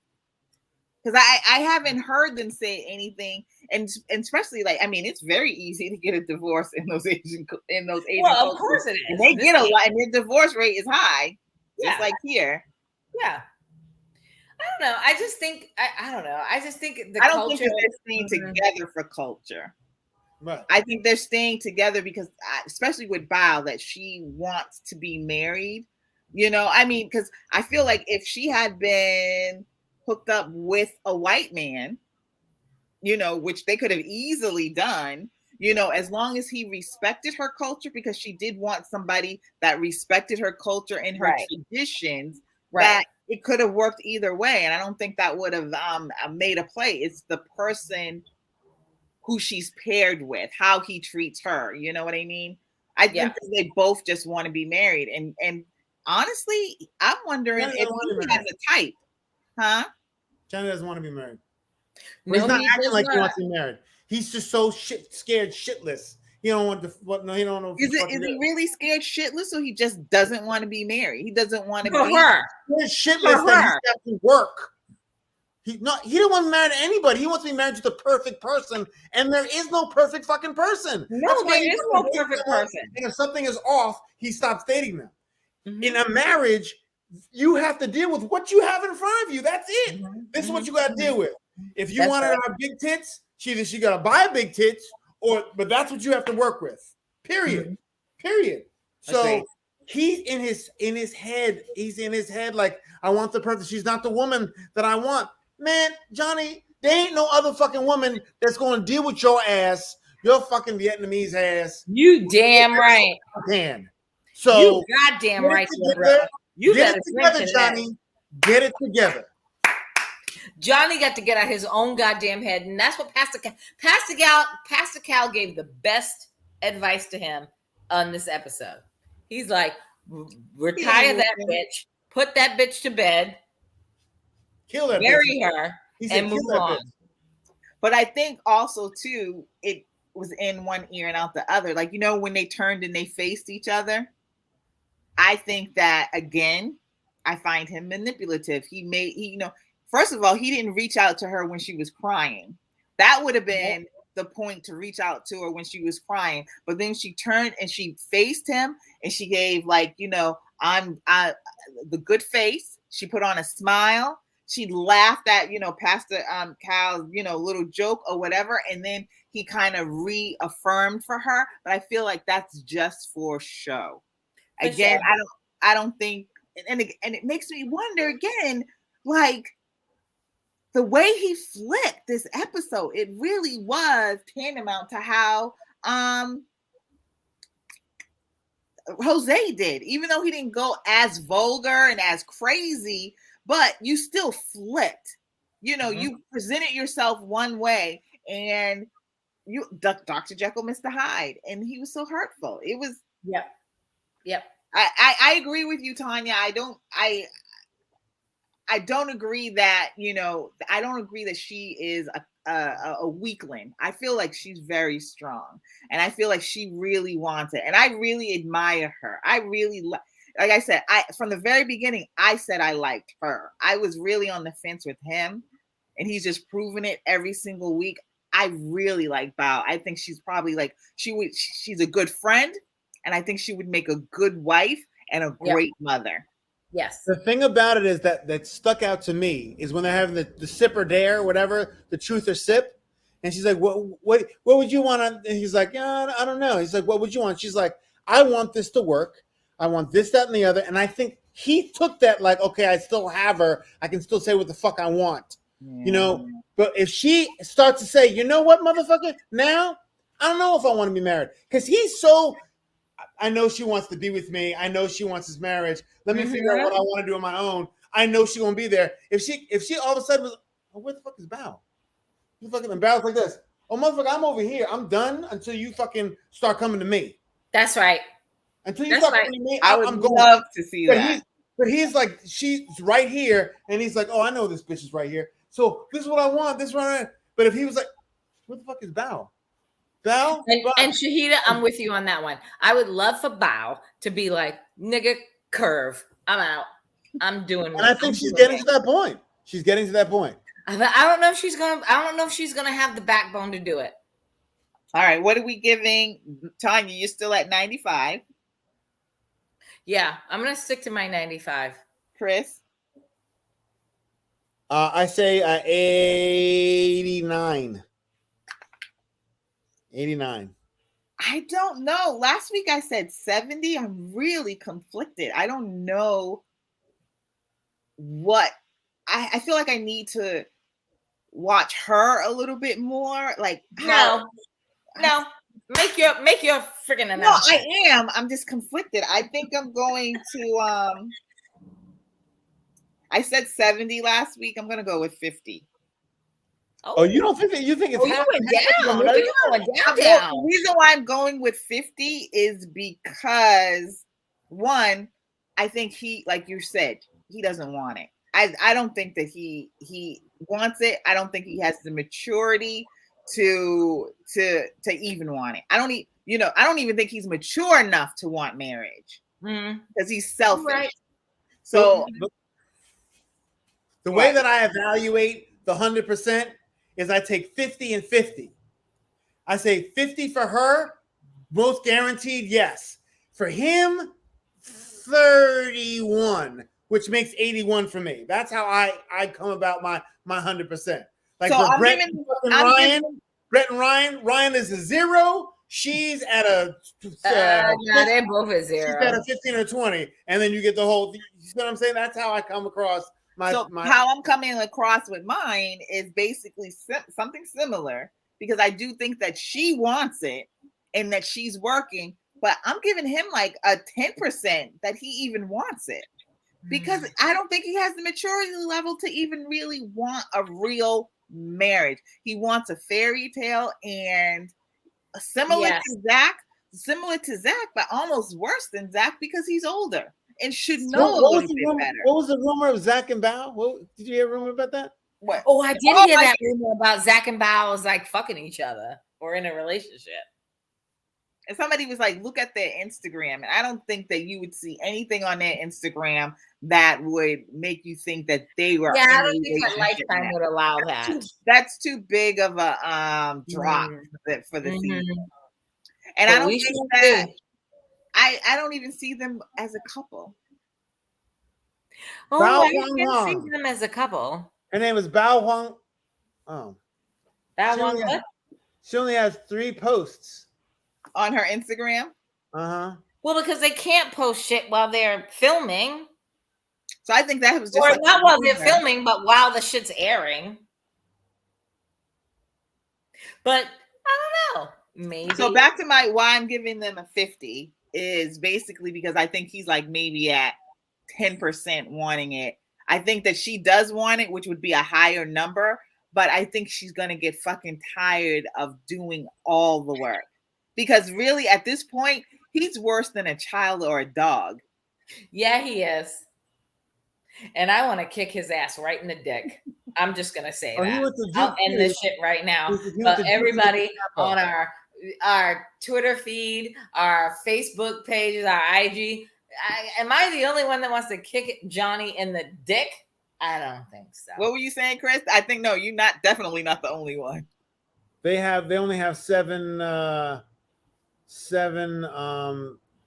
[SPEAKER 3] Because I haven't heard them say anything, and especially it's very easy to get a divorce in those Asian
[SPEAKER 1] Well,
[SPEAKER 3] cultures.
[SPEAKER 1] Of course it is.
[SPEAKER 3] And they get a lot, and their divorce rate is high, just like here.
[SPEAKER 1] Yeah. don't know. I just think I don't know. I just think the
[SPEAKER 3] I don't
[SPEAKER 1] culture.
[SPEAKER 3] think that they're staying together for culture.
[SPEAKER 2] Right.
[SPEAKER 3] I think they're staying together because, especially with Bao, that she wants to be married. You know, I mean, because I feel like if she had been hooked up with a white man, you know, which they could have easily done, you know, as long as he respected her culture, because she did want somebody that respected her culture and her traditions, that it could have worked either way. And I don't think that would have made a play. It's the person who she's paired with, how he treats her. You know what I mean? I think they both just want to be married. And honestly, I'm wondering if he has a type, huh?
[SPEAKER 2] Johnny doesn't want to be married.
[SPEAKER 1] No,
[SPEAKER 2] he's not
[SPEAKER 1] he
[SPEAKER 2] acting
[SPEAKER 1] does
[SPEAKER 2] like
[SPEAKER 1] not.
[SPEAKER 2] he wants to be married. He's just so scared shitless. He don't want to. No, he don't know.
[SPEAKER 3] Is he really scared shitless, or he just doesn't want to be married? He doesn't want to be
[SPEAKER 1] her.
[SPEAKER 2] He's shitless that he has to work. He don't want to marry anybody. He wants to be married to the perfect person, and there is no perfect fucking person.
[SPEAKER 1] No,
[SPEAKER 2] That's why
[SPEAKER 1] there is no perfect person.
[SPEAKER 2] And if something is off, he stops dating them.
[SPEAKER 1] Mm-hmm.
[SPEAKER 2] In a marriage, you have to deal with what you have in front of you. That's it.
[SPEAKER 1] Mm-hmm.
[SPEAKER 2] This is what you got to deal with. If you want to have big tits, she got to buy big tits, but that's what you have to work with. Period. Period. So he's in his head. He's in his head like, I want the person. She's not the woman that I want. Man, Johnny, there ain't no other fucking woman that's going to deal with your ass, your fucking Vietnamese ass.
[SPEAKER 1] You damn right.
[SPEAKER 2] Can. So
[SPEAKER 1] you goddamn right, bro. You
[SPEAKER 2] get it together, Johnny. Get it together.
[SPEAKER 1] Johnny got to get out his own goddamn head, and that's what Pastor Cal gave the best advice to him on this episode. He's like, retire that bitch, put that bitch to bed,
[SPEAKER 2] kill her,
[SPEAKER 1] marry her, and move on.
[SPEAKER 3] But I think also too, it was in one ear and out the other. Like, you know, when they turned and they faced each other, I think that again, I find him manipulative. First of all, he didn't reach out to her when she was crying. That would have been the point, to reach out to her when she was crying. But then she turned and she faced him, and she gave, like, you know, the good face. She put on a smile. She laughed at, you know, Pastor Cal's, you know, little joke or whatever. And then he kind of reaffirmed for her. But I feel like that's just for show. Again, I don't think, and it makes me wonder again, like, the way he flipped this episode, it really was tantamount to how Jose did, even though he didn't go as vulgar and as crazy, but you still flipped. You know, you presented yourself one way, and you Dr. Jekyll, Mr. Hyde, and he was so hurtful. It was
[SPEAKER 1] Yep.
[SPEAKER 3] I agree with you, Tanya. I don't agree that, you know, I don't agree that she is a weakling. I feel like she's very strong, and I feel like she really wants it, and I really admire her. I really like I said, from the very beginning, I said I liked her. I was really on the fence with him, and he's just proven it every single week. I really like Bao. I think she's probably like she's a good friend, and I think she would make a good wife and a great mother.
[SPEAKER 1] Yes.
[SPEAKER 2] The thing about it is that stuck out to me is when they're having the sip or dare, whatever, the truth or sip. And she's like, what would you want? And he's like, yeah, I don't know. He's like, what would you want? She's like, I want this to work. I want this, that, and the other. And I think he took that like, okay, I still have her. I can still say what the fuck I want, you know? But if she starts to say, you know what, motherfucker, now I don't know if I want to be married. Because he's so... I know she wants to be with me. I know she wants this marriage. Let me figure out what I want to do on my own. I know she's gonna be there. If she all of a sudden was, oh, where the fuck is Bao? You fucking Bao's like this. Oh, motherfucker, I'm over here. I'm done until you fucking start coming to me.
[SPEAKER 1] That's right.
[SPEAKER 2] Until you start coming to me,
[SPEAKER 3] I would love to see that.
[SPEAKER 2] But he's like, she's right here, and he's like, oh, I know this bitch is right here. So this is what I want. This is what I want. But if he was like, where the fuck is Bao? Bao?
[SPEAKER 1] And Shahida, I'm with you on that one. I would love for Bao to be like, nigga, curve. I'm out. I'm doing.
[SPEAKER 2] And I think she's getting to that point. She's getting to that point.
[SPEAKER 1] I don't know if she's gonna have the backbone to do it.
[SPEAKER 3] All right, what are we giving Tanya? You're still at 95.
[SPEAKER 1] Yeah, I'm gonna stick to my 95.
[SPEAKER 3] Chris?
[SPEAKER 2] I say 89. 89.
[SPEAKER 3] I don't know. Last week I said 70. I'm really conflicted. I don't know what I feel like I need to watch her a little bit more. Like
[SPEAKER 1] No. Make your freaking announcement.
[SPEAKER 3] No, I am. I'm just conflicted. I think I'm going to I said 70 last week. I'm gonna go with 50.
[SPEAKER 2] Oh, you don't think that you think it's
[SPEAKER 1] you went down. No, you going down.
[SPEAKER 3] The reason why I'm going with 50 is because one, I think he, like you said, he doesn't want it. I don't think that he wants it. I don't think he has the maturity to even want it. I don't even think he's mature enough to want marriage because he's selfish. Right. So
[SPEAKER 2] the way that I evaluate the 100% is I take 50 and 50. I say 50 for her, most guaranteed, yes. For him, 31, which makes 81 for me. That's how I come about my 100%. Like so for Brett and Ryan, Ryan is a 0. She's at a
[SPEAKER 1] they're both at 0.
[SPEAKER 2] She's at a 15 or 20, and then you get the whole. You see what I'm saying? That's how I come across
[SPEAKER 3] how I'm coming across with mine is basically something similar, because I do think that she wants it and that she's working, but I'm giving him like a 10% that he even wants it, because I don't think he has the maturity level to even really want a real marriage. He wants a fairy tale, and similar to Zach, but almost worse than Zach because he's older and should know a little bit better.
[SPEAKER 2] What was the rumor of Zach and Bao? Did you hear a rumor about that?
[SPEAKER 1] What? Oh, I did hear that rumor about Zach and Bao was like fucking each other or in a relationship.
[SPEAKER 3] And somebody was like, look at their Instagram. And I don't think that you would see anything on their Instagram that would make you think that they were.
[SPEAKER 1] Yeah, I don't think that Lifetime would allow that.
[SPEAKER 3] That's too big of a drop for the season. And I don't think that. I don't even see them as a couple.
[SPEAKER 1] Oh, I didn't see them as a couple.
[SPEAKER 2] Her name is Bao Huang. Oh.
[SPEAKER 1] Bao Huang what?
[SPEAKER 2] She only has 3 posts.
[SPEAKER 3] On her Instagram?
[SPEAKER 2] Uh-huh.
[SPEAKER 1] Well, because they can't post shit while they're filming.
[SPEAKER 3] So I think that was just
[SPEAKER 1] or like not while they're filming, but while the shit's airing. But I don't know. Maybe.
[SPEAKER 3] So back to why I'm giving them a 50 is basically because I think he's like maybe at 10% wanting it. I think that she does want it, which would be a higher number, but I think she's going to get fucking tired of doing all the work. Because really at this point, he's worse than a child or a dog.
[SPEAKER 1] Yeah, he is. And I want to kick his ass right in the dick. I'm just going to say that. I'll end this shit right now. But everybody on our Twitter feed, our Facebook pages, our IG. Am I the only one that wants to kick Johnny in the dick? I don't think so.
[SPEAKER 3] What were you saying, Chris? I think no, you're definitely not the only one.
[SPEAKER 2] They only have 7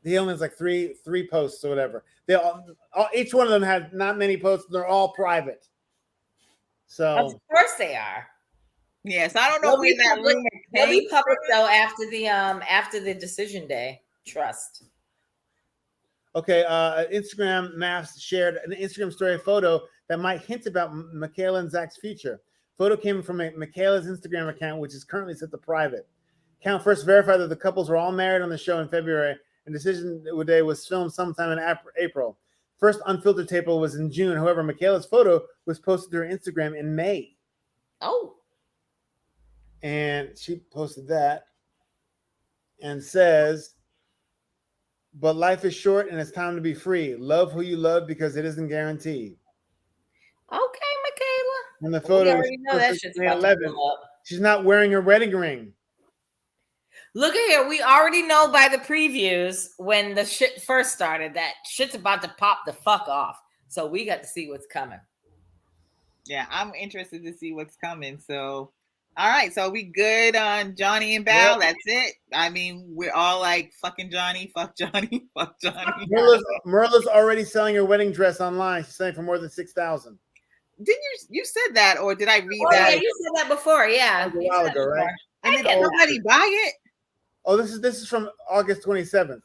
[SPEAKER 2] he only has like three posts or whatever. They each one of them had not many posts. They're all private. So
[SPEAKER 1] of course they are.
[SPEAKER 3] Yes, I don't know where that rumor came.
[SPEAKER 1] They'll be public though after the decision day. Trust.
[SPEAKER 2] Okay, Instagram Maps shared an Instagram story photo that might hint about Michaela and Zach's future. Photo came from Michaela's Instagram account, which is currently set to private. Account first verified that the couples were all married on the show in February, and Decision Day was filmed sometime in April. First unfiltered tape was in June. However, Michaela's photo was posted to her Instagram in May.
[SPEAKER 1] Oh.
[SPEAKER 2] And she posted that and says, but life is short and it's time to be free. Love who you love because it isn't guaranteed.
[SPEAKER 1] Okay, Michaela.
[SPEAKER 2] And the photo
[SPEAKER 1] already know that shit's about to blow up.
[SPEAKER 2] She's not wearing her wedding ring.
[SPEAKER 1] Look at here. We already know by the previews when the shit first started that shit's about to pop the fuck off. So we got to see what's coming.
[SPEAKER 3] Yeah, I'm interested to see what's coming. So, all right. So we good on Johnny and Bao? Yep. That's it. I mean, we're all like, fucking Johnny, fuck Johnny, fuck Johnny.
[SPEAKER 2] Merla's already selling her wedding dress online. She's selling for more than $6,000.
[SPEAKER 3] didn't you said that, or did I read
[SPEAKER 1] Oh,
[SPEAKER 3] that?
[SPEAKER 1] yeah, you said that before. Yeah.
[SPEAKER 2] That was a while ago, right?
[SPEAKER 3] And did
[SPEAKER 1] get that.
[SPEAKER 3] nobody buy it?
[SPEAKER 2] Oh, this is from August 27th.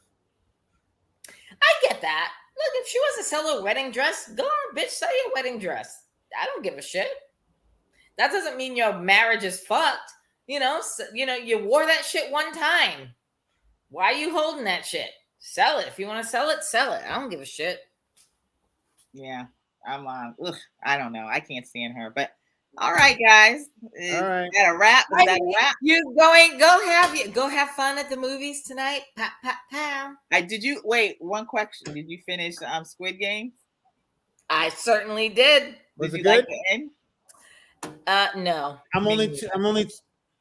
[SPEAKER 1] I get that. Look, if she wants to sell a wedding dress, go on, bitch, sell your wedding dress. I don't give a shit. That doesn't mean your marriage is fucked. You know, you wore that shit one time. Why are you holding that shit? Sell it. If you want to sell it, sell it. I don't give a shit.
[SPEAKER 3] Yeah, I'm I don't know. I can't stand her. But all right, guys. Is
[SPEAKER 2] All right.
[SPEAKER 3] that a wrap? Is that a wrap?
[SPEAKER 1] You go have fun at the movies tonight. Pop, pop, pow.
[SPEAKER 3] Did you wait? One question. Did you finish Squid Game?
[SPEAKER 1] I certainly did.
[SPEAKER 2] Was
[SPEAKER 3] Did
[SPEAKER 2] it
[SPEAKER 3] you like
[SPEAKER 2] good?
[SPEAKER 3] the end?
[SPEAKER 1] No.
[SPEAKER 2] I'm only.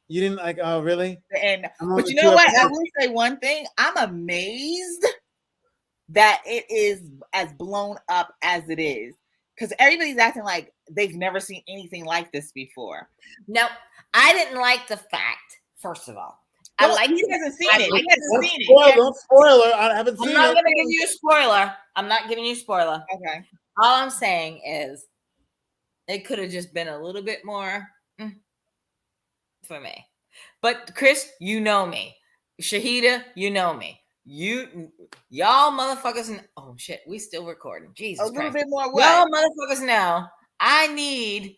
[SPEAKER 2] You didn't like? Oh, really?
[SPEAKER 3] The end.
[SPEAKER 2] I'm
[SPEAKER 3] But
[SPEAKER 2] only
[SPEAKER 3] you know what? I
[SPEAKER 2] episodes.
[SPEAKER 3] will say one thing. I'm amazed that it is as blown up as it is, because everybody's acting like they've never seen anything like this before.
[SPEAKER 1] No, I didn't like the fact. First of all, I like.
[SPEAKER 3] He hasn't seen it. He hasn't seen it.
[SPEAKER 2] Don't spoiler. I haven't seen
[SPEAKER 1] I'm not
[SPEAKER 2] it.
[SPEAKER 1] going to give you a spoiler. I'm not giving you a spoiler.
[SPEAKER 3] Okay.
[SPEAKER 1] All I'm saying is, it could have just been a little bit more for me. But Chris, you know me. Shahida, you know me. Y'all motherfuckers. Oh shit, we still recording. Jesus
[SPEAKER 3] A little
[SPEAKER 1] Christ.
[SPEAKER 3] bit more what?
[SPEAKER 1] Y'all motherfuckers know I'm a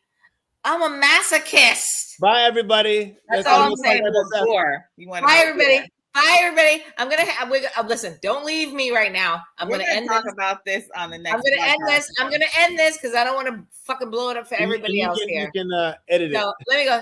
[SPEAKER 1] masochist.
[SPEAKER 2] Bye, everybody.
[SPEAKER 3] That's all I'm saying.
[SPEAKER 1] Bye, everybody. Bye, everybody. I'm gonna listen. Don't leave me right now.
[SPEAKER 3] We're gonna talk about this on the next.
[SPEAKER 1] I'm gonna end this because I don't want to fucking blow it up for everybody else here.
[SPEAKER 2] You can edit it.
[SPEAKER 1] So let me go.